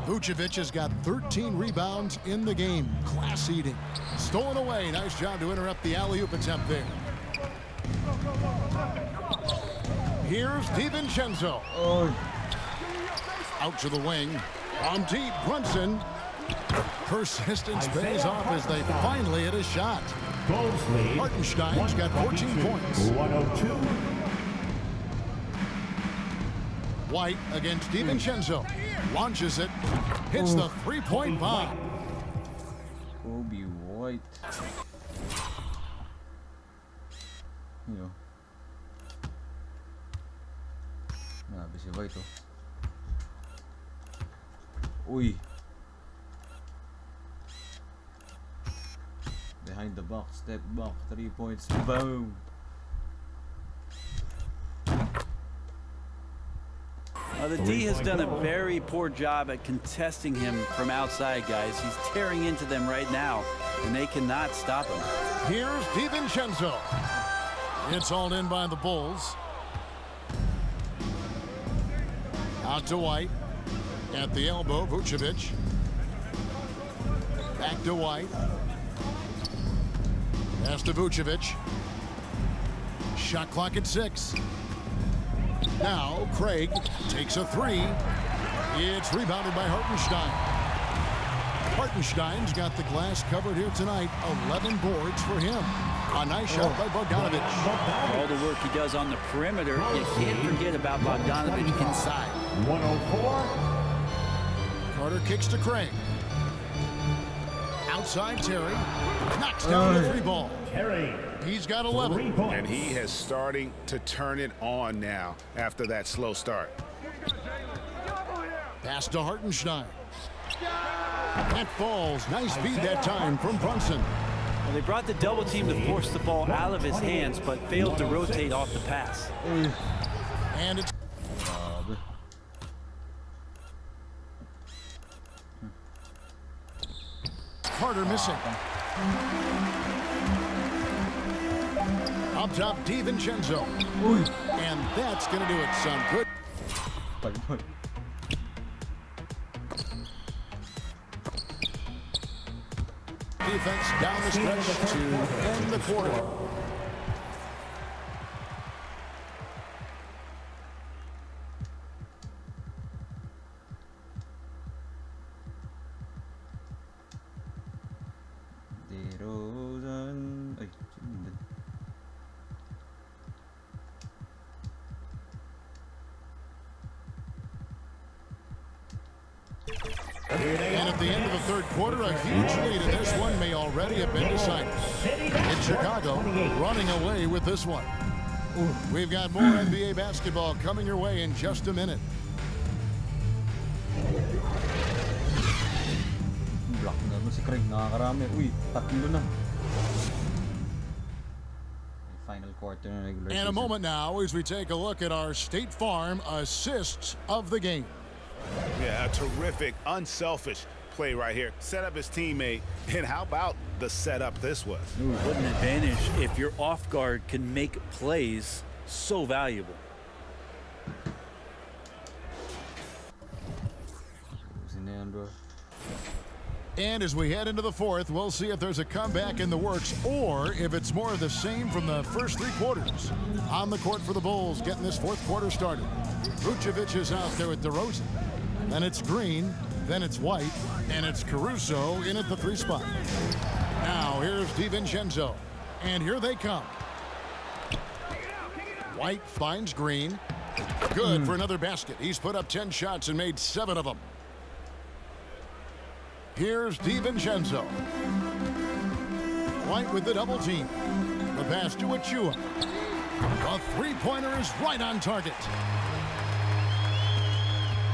Vucevic has got 13 rebounds in the game. Class eating. Stolen away. Nice job to interrupt the alley-oop attempt there. Here's DiVincenzo. Out to the wing. From deep, Brunson. Persistence pays off as they finally hit a shot. Bulls lead. Hartenstein's got 14 points. 102. White against DiVincenzo. Launches it. Hits the three-point bomb. Kobe White. Yo. Grabe si White, oh. Uy. Behind the box, step back, 3 points, boom. The D has done a very poor job at contesting him from outside, guys. He's tearing into them right now, and they cannot stop him. Here's DiVincenzo. It's hauled in by the Bulls. Out to White. At the elbow, Vucevic. Back to White. Pass to Vucevic. Shot clock at 6. Now Craig takes a three. It's rebounded by Hartenstein. Hartenstein's got the glass covered here tonight. 11 boards for him. A nice shot by Bogdanovic. All the work he does on the perimeter, you can't forget about Bogdanovic inside. 104. Carter kicks to Craig. Outside Terry. Knocks down the free ball. Terry. He's got 11. And he is starting to turn it on now after that slow start. Pass to Hartenstein. That falls. Nice feed that time from Brunson. Well, they brought the double team to force the ball out of his hands, but failed to rotate off the pass. And it's Carter missing. Up top, DiVincenzo. And that's going to do it, son. Good. Defense down the stretch to end the quarter. And at the end of the third quarter, a huge lead, and this one may already have been decided. It's Chicago running away with this one. We've got more NBA basketball coming your way in just a minute. Block na si Craig, nakakarami. Uy, tatlo na. Final quarter na regular season. And a moment now as we take a look at our State Farm assists of the game. Yeah, a terrific, unselfish play right here. Set up his teammate, and how about the setup this was? Ooh, what an advantage if your off guard can make plays so valuable. And as we head into the fourth, we'll see if there's a comeback in the works or if it's more of the same from the first three quarters. On the court for the Bulls, getting this fourth quarter started. Vucevic is out there with DeRozan. Then it's Green, then it's White, and it's Caruso in at the 3 spot. Now here's DiVincenzo, and here they come. White finds Green. Good for another basket. He's put up 10 shots and made 7 of them. Here's DiVincenzo. White with the double team. The pass to Achua. The three-pointer is right on target.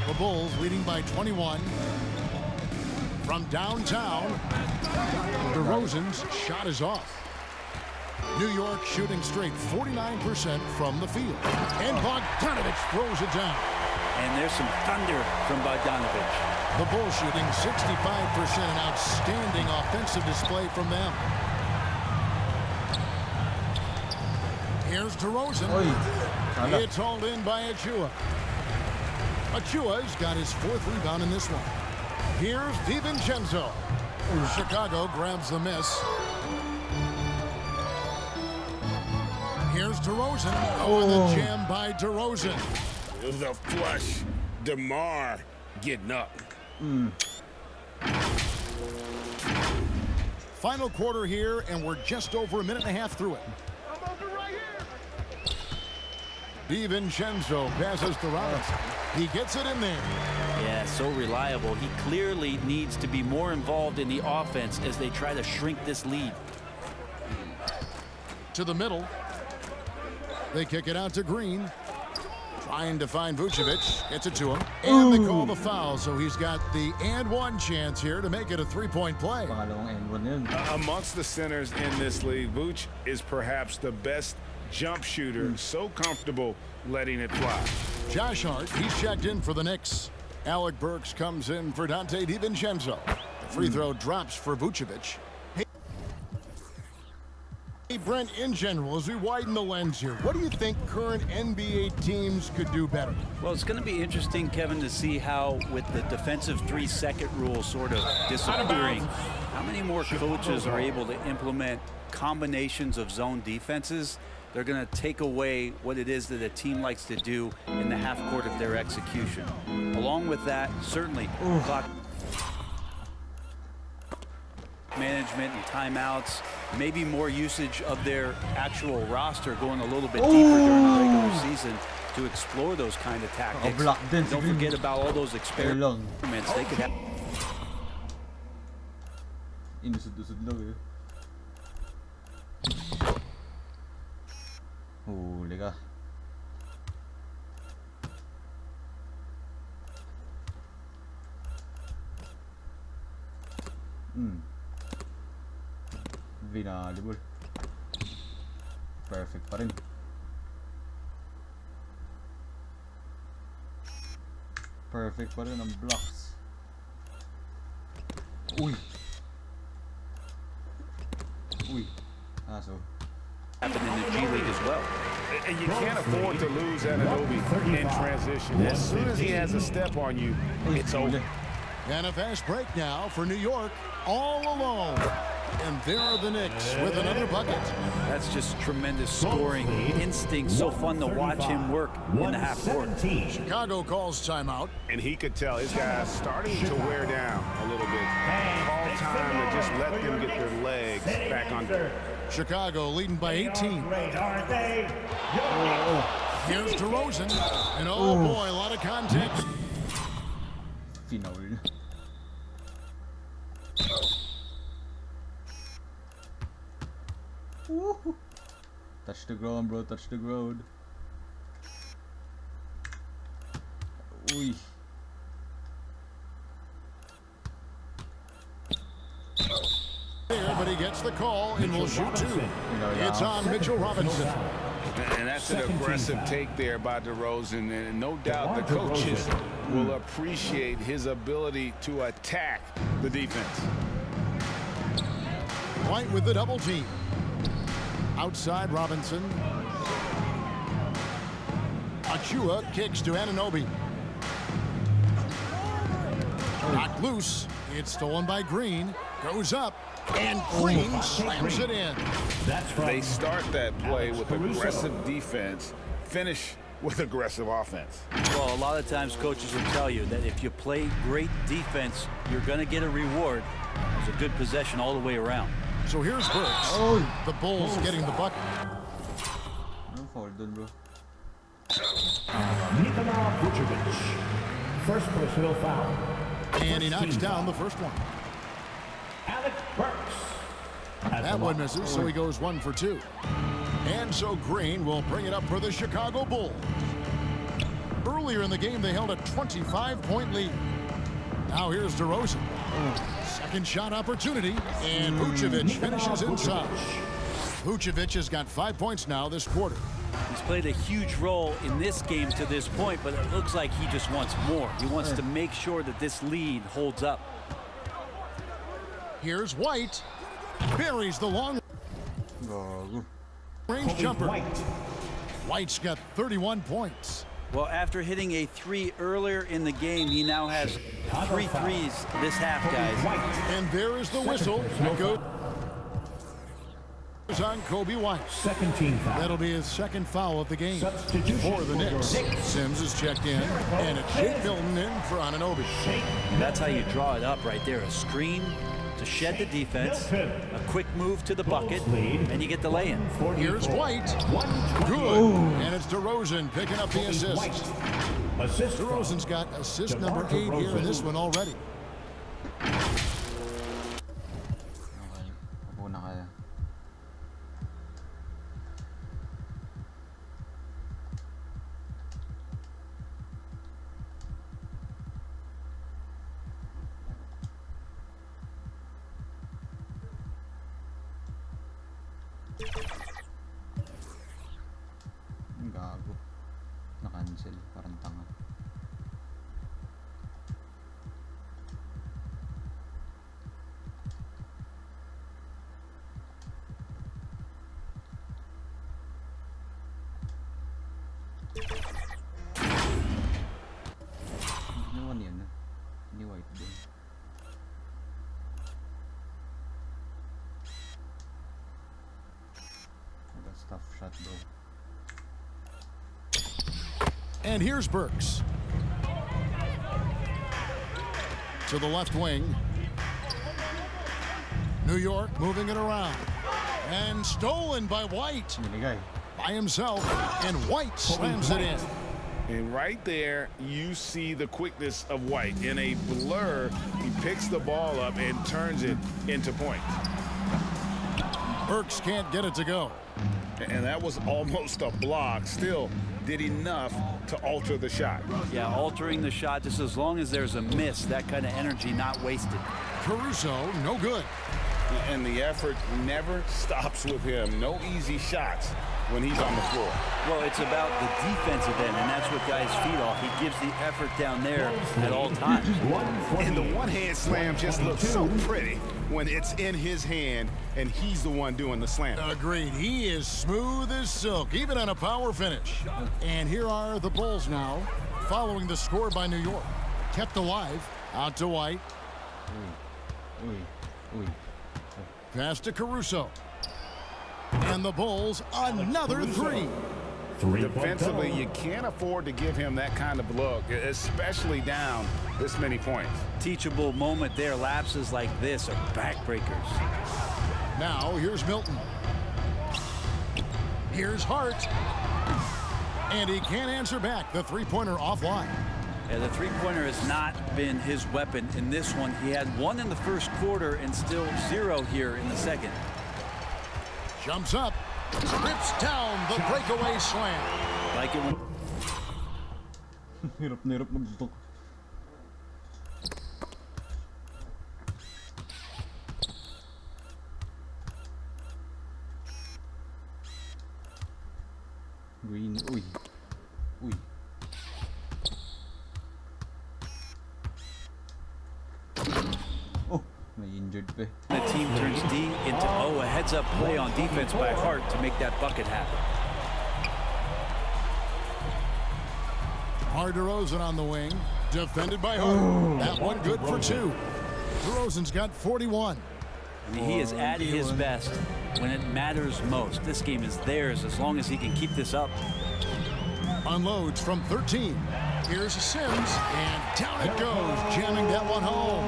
The Bulls leading by 21. From downtown, DeRozan's shot is off. New York shooting straight 49% from the field. And Bogdanovic throws it down. And there's some thunder from Bogdanovic. The Bulls shooting 65%, an outstanding offensive display from them. Here's DeRozan. It's hauled in by Achua. Achua's got his 4th rebound in this one. Here's DiVincenzo. Chicago grabs the miss. Here's DeRozan. And the jam by DeRozan. The flush. DeMar getting up. Final quarter here, and we're just over a minute and a half through it. DiVincenzo passes to Robinson. He gets it in there. Yeah, so reliable. He clearly needs to be more involved in the offense as they try to shrink this lead. To the middle. They kick it out to Green. Trying to find Vucevic. Gets it to him. And they call the foul, so he's got the and one chance here to make it a three-point play. Amongst the centers in this league, Vuce is perhaps the best jump shooter, so comfortable letting it fly. Josh Hart, he's checked in for the Knicks. Alec Burks comes in for Dante DiVincenzo. The free throw drops for Vucevic. Hey, Brent, in general, as we widen the lens here, what do you think current NBA teams could do better? Well, it's going to be interesting, Kevin, to see how, with the defensive 3-second rule sort of disappearing, how many more coaches are able to implement combinations of zone defenses. They're going to take away what it is that a team likes to do in the half court of their execution. Along with that, certainly clock management and timeouts, maybe more usage of their actual roster, going a little bit deeper during the regular season to explore those kind of tactics. Don't forget about all those experiments they could have. Huli ka. Valuable. Perfect pa rin. Perfect pa rin ang blocks. Uy. Uy. So Happened in the G League as well. And you can't afford to lose Anunoby in transition. As soon as he has a step on you, it's over. And a fast break now for New York, all alone. And there are the Knicks with another bucket. That's just tremendous scoring instinct. So fun to watch him work in the half court. Chicago calls timeout. And he could tell his guys starting to wear down a little bit. Call time to just let them get their legs back under. Chicago leading by 18. Here's DeRozan. And oh boy, a lot of contact. Touch the ground, bro. Touch the ground. Uy. But he gets the call and will shoot two. It's on Mitchell Robinson. And that's an aggressive take there by DeRozan, and no doubt the coaches will appreciate his ability to attack the defense. White with the double team. Outside Robinson. Achua kicks to Anunoby. Knocked loose. It's stolen by Green. Goes up. And Green slams it in. They start that play with aggressive defense, finish with aggressive offense. Well, a lot of times coaches will tell you that if you play great defense, you're going to get a reward. It's a good possession all the way around. So here's Burks. The Bulls getting the bucket. No foul done, bro. Nikola Vucevic. First personal foul. And he knocks down the first one. Alec Burks. That one misses, so he goes 1 for 2. And so Green will bring it up for the Chicago Bulls. Earlier in the game, they held a 25-point lead. Now here's DeRozan. Second shot opportunity, and Vucevic finishes inside. Vucevic has got 5 points now this quarter. He's played a huge role in this game to this point, but it looks like he just wants more. He wants to make sure that this lead holds up. Here's White. Buries the long range jumper. White's got 31 points. Well, after hitting a 3 earlier in the game, he now has 3 threes this half, guys. And there is the whistle. Go. On Kobe White. Second team foul. That'll be his second foul of the game Substitution for the Knicks. Sims is checked in, and it's Shake Milton in for Anunoby. That's how you draw it up right there. A screen to shed the defense, a quick move to the bucket, and you get the lay-in. Here's White. Good. And it's DeRozan picking up the assist. DeRozan's got assist number 8 here in this one already. Gago. Na-cancel. Parang tanga. Iniwan yan. Ini White din. Tough shot, bro. And here's Burks. To the left wing. New York moving it around. And stolen by White. By himself. And White slams it in. And right there, you see the quickness of White. In a blur, he picks the ball up and turns it into point. Burks can't get it to go. And that was almost a block. Still did enough to alter the shot. Yeah, altering the shot just as long as there's a miss. That kind of energy not wasted. Caruso, no good. And the effort never stops with him. No easy shots when he's on the floor. Well, it's about the defensive end, and that's what guys feed off. He gives the effort down there at all times. And the one-hand slam just looks so pretty when it's in his hand and he's the one doing the slam. Agreed. He is smooth as silk, even on a power finish. And here are the Bulls now, following the score by New York. Kept alive, out to White. Pass to Caruso. And the Bulls, another three. Defensively, you can't afford to give him that kind of look, especially down this many points. Teachable moment there. Lapses like this are backbreakers. Now, here's Milton. Here's Hart. And he can't answer back. The three-pointer offline. Yeah, the three-pointer has not been his weapon in this one. He had one in the first quarter and still 0 here in the second. Jumps up, rips down the breakaway slam. Like it when... Hirap na hirap magdok. Green, uy. Uy. Oh, may injured pa. The team turns D into O, a heads-up play on defense by Hart to make that bucket happen. DeRozan on the wing, defended by Hart. That one good for 2. DeRozan's got 41. I mean, he is at his best when it matters most. This game is theirs as long as he can keep this up. Unloads from 13. Here's Sims, and down it goes, jamming that one home.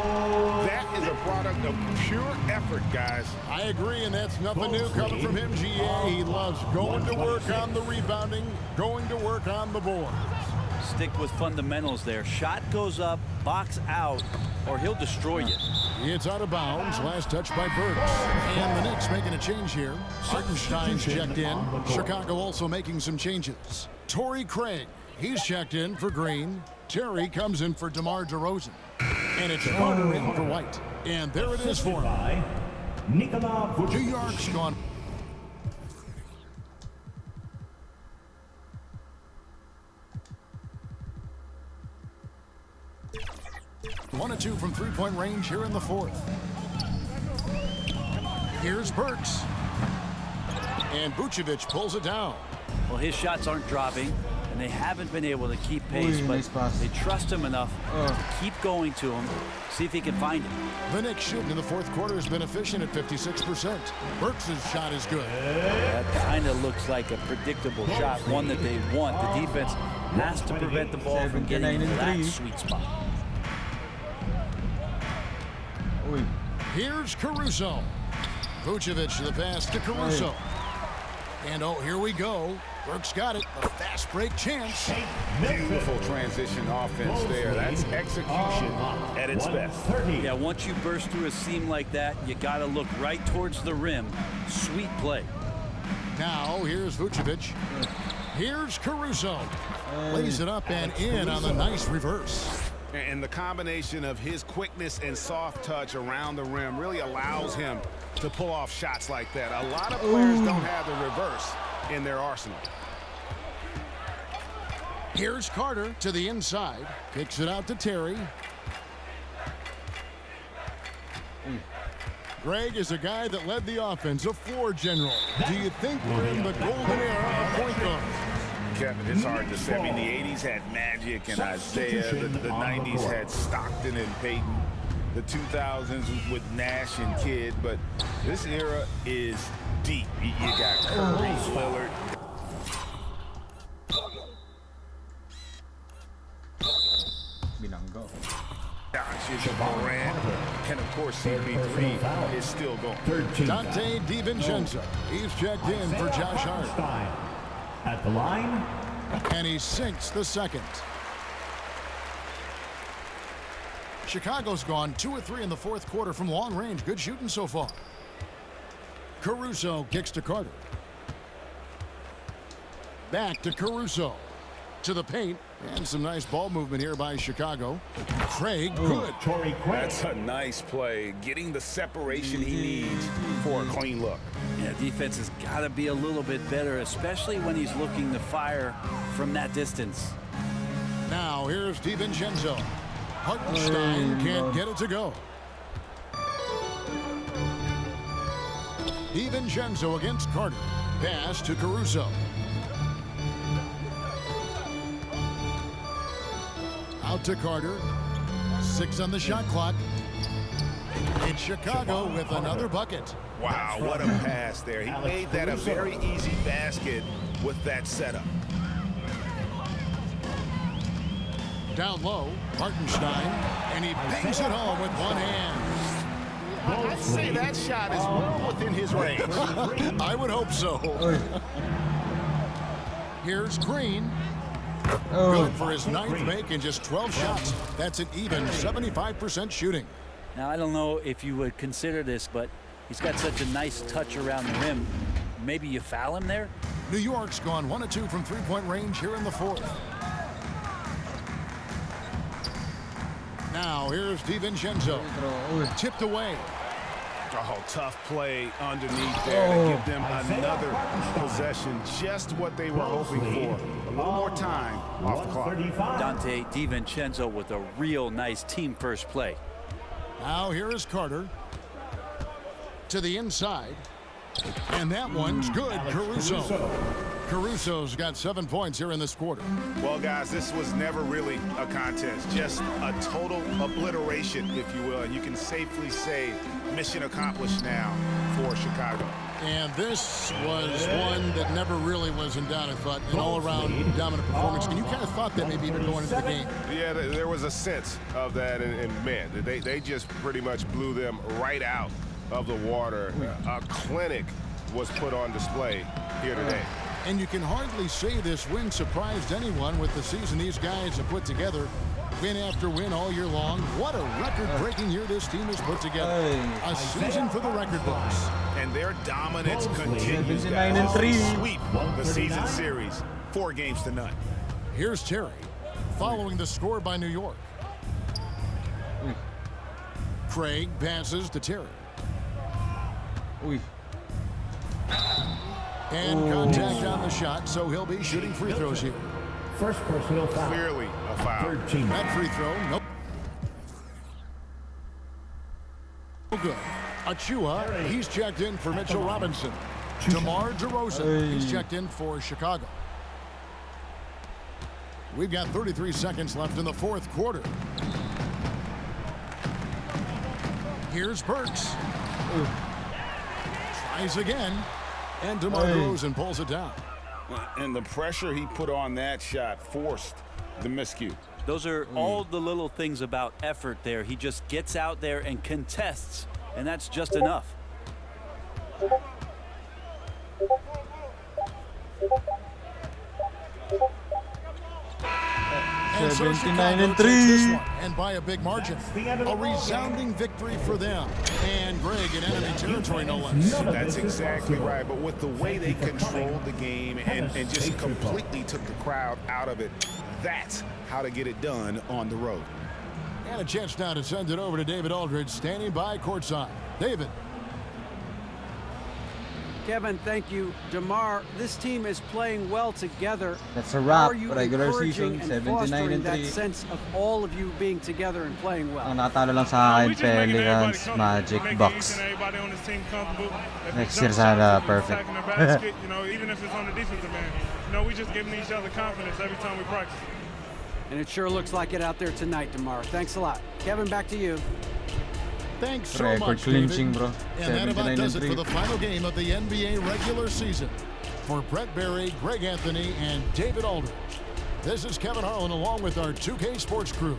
That is a product of pure effort, guys. I agree, and that's nothing new coming from him, GA. He loves going to work on the rebounding, going to work on the board. Stick with fundamentals there. Shot goes up, box out, or he'll destroy you. It's out of bounds. Last touch by Burks. And the Knicks making a change here. Hartenstein's checked in. Chicago also making some changes. Torrey Craig, he's checked in for Green. Terry comes in for DeMar DeRozan. And it's Carter in for White. And there it is for him. New York's gone. One and 2 from three-point range here in the fourth. Here's Burks. And Vucevic pulls it down. Well, his shots aren't dropping, and and they haven't been able to keep pace, but they trust him enough to keep going to him, see if he can find it. The Knicks shooting in the fourth quarter has been efficient at 56%. Burks' shot is good. That kind of looks like a predictable shot, one that they want. The defense has to prevent the ball from getting into that sweet spot. Here's Caruso. Vucevic to the pass to Caruso. And oh, here we go. Burks got it. A fast break chance. Beautiful transition offense there. That's execution at its best. Yeah, once you burst through a seam like that, you got to look right towards the rim. Sweet play. Now, here's Vucevic. Here's Caruso. Lays it up and in on the nice reverse. And the combination of his quickness and soft touch around the rim really allows him to pull off shots like that. A lot of players don't have the reverse in their arsenal. Here's Carter to the inside. Kicks it out to Terry. Greg is a guy that led the offense, a floor general. Do you think we're in the golden era of point guard? Kevin, it's hard to say. I mean, the 80s had Magic and Isaiah. The 90s had Stockton and Peyton. The 2000s with Nash and Kidd. But this era is deep. You got Curry, Lillard. Binanggo. Morant, and of course CP3 is still going. Dante DiVincenzo. He's checked in for Josh Hart. At the line. And he sinks the second. Chicago's gone 2 of 3 in the fourth quarter from long range. Good shooting so far. Caruso kicks to Carter. Back to Caruso. To the paint. And some nice ball movement here by Chicago. Craig, good. That's a nice play. Getting the separation he needs for a clean look. Yeah, defense has got to be a little bit better, especially when he's looking to fire from that distance. Now here's DiVincenzo. Hartenstein can't get it to go. DiVincenzo against Carter. Pass to Caruso. Out to Carter. 6 on the shot clock. It's Chicago with another bucket. Wow, what a pass there. He made that a very easy basket with that setup. Down low, Hartenstein, and he bangs it home with one hand. I'd say that shot is well within his range. I would hope so. Here's Green. Good for his 9th make in just 12 shots. That's an even 75% shooting. Now, I don't know if you would consider this, but he's got such a nice touch around the rim. Maybe you foul him there? New York's gone 1 of 2 from three-point range here in the fourth. Now, here's DiVincenzo. Tipped away. Oh, tough play underneath there to give them another possession. Just what they were hoping for. A little more time off the clock. Dante DiVincenzo with a real nice team first play. Now here is Carter. To the inside. And that one's good, Caruso. Caruso's got 7 points here in this quarter. Well, guys, this was never really a contest. Just a total obliteration, if you will. And you can safely say mission accomplished now for Chicago. And this was one that never really was in doubt, I thought. An all-around dominant performance. And you kind of thought that maybe even going into the game. Yeah, there was a sense of that. And man, they just pretty much blew them right out of the water. A clinic was put on display here today. And you can hardly say this win surprised anyone with the season these guys have put together. Win after win all year long. What a record-breaking year this team has put together. A season for the record books. And their dominance continues. Guys. Sweep the season series. 4 games to none. Here's Terry following the score by New York. Craig passes to Terry. And contact on the shot, so he'll be shooting free throws here. First personal foul. Clearly a foul. That free throw, nope. Good. Achua, he's checked in for Mitchell Robinson. DeMar DeRozan, he's checked in for Chicago. We've got 33 seconds left in the fourth quarter. Here's Burks. Tries again. And DeMar DeRozan pulls it down. And the pressure he put on that shot forced the miscue. Those are all the little things about effort there. He just gets out there and contests, and that's just enough. And so Chicago takes this one, and by a big margin. A resounding victory for them. And Greg in enemy territory, no less. That's exactly right. But with the way they controlled the game and just completely took the crowd out of it, that's how to get it done on the road. And a chance now to send it over to David Aldridge, standing by courtside. David. Kevin, thank you. DeMar, this team is playing well together. That's a wrap. How are you Regular encouraging season, and 79-3. fostering that sense of all of you being together and playing well? Ang natalo lang sa akin, Pelicans, Magic, Bucks. Next year sana perfect. You know, even if it's on the defensive end, you know, we just giving each other confidence every time we practice. And it sure looks like it out there tonight, DeMar. Thanks a lot. Kevin, back to you. Thanks so Record much, clinching, David. bro. And that about does it 79-3. for the final game of the NBA regular season. For Brett Berry, Greg Anthony, and David Aldridge, this is Kevin Harlan along with our 2K Sports crew.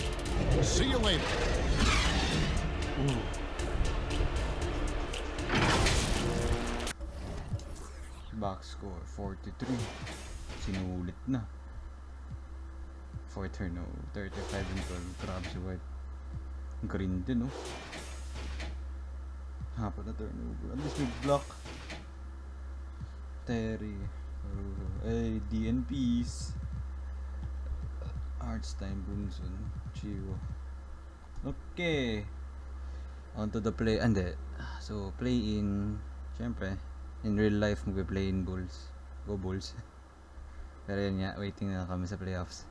See you later. Box score 43. Sinulit na. For turnover 35 and 12. Grabe si White. Ang green din, no? Hapa na turnover. At least may block. Terry. Ay, DNPs. Artstein, Bunson, Chivo. Okay. On to the play. Ande. So, play in. Siyempre, in real life, magpe-play in Bulls. Go Bulls. Pero yun nga, waiting na kami sa playoffs.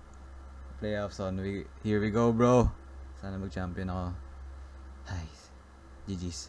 Playoffs on. Here we go, bro. Sana mag-champion ako. Nice. GG's.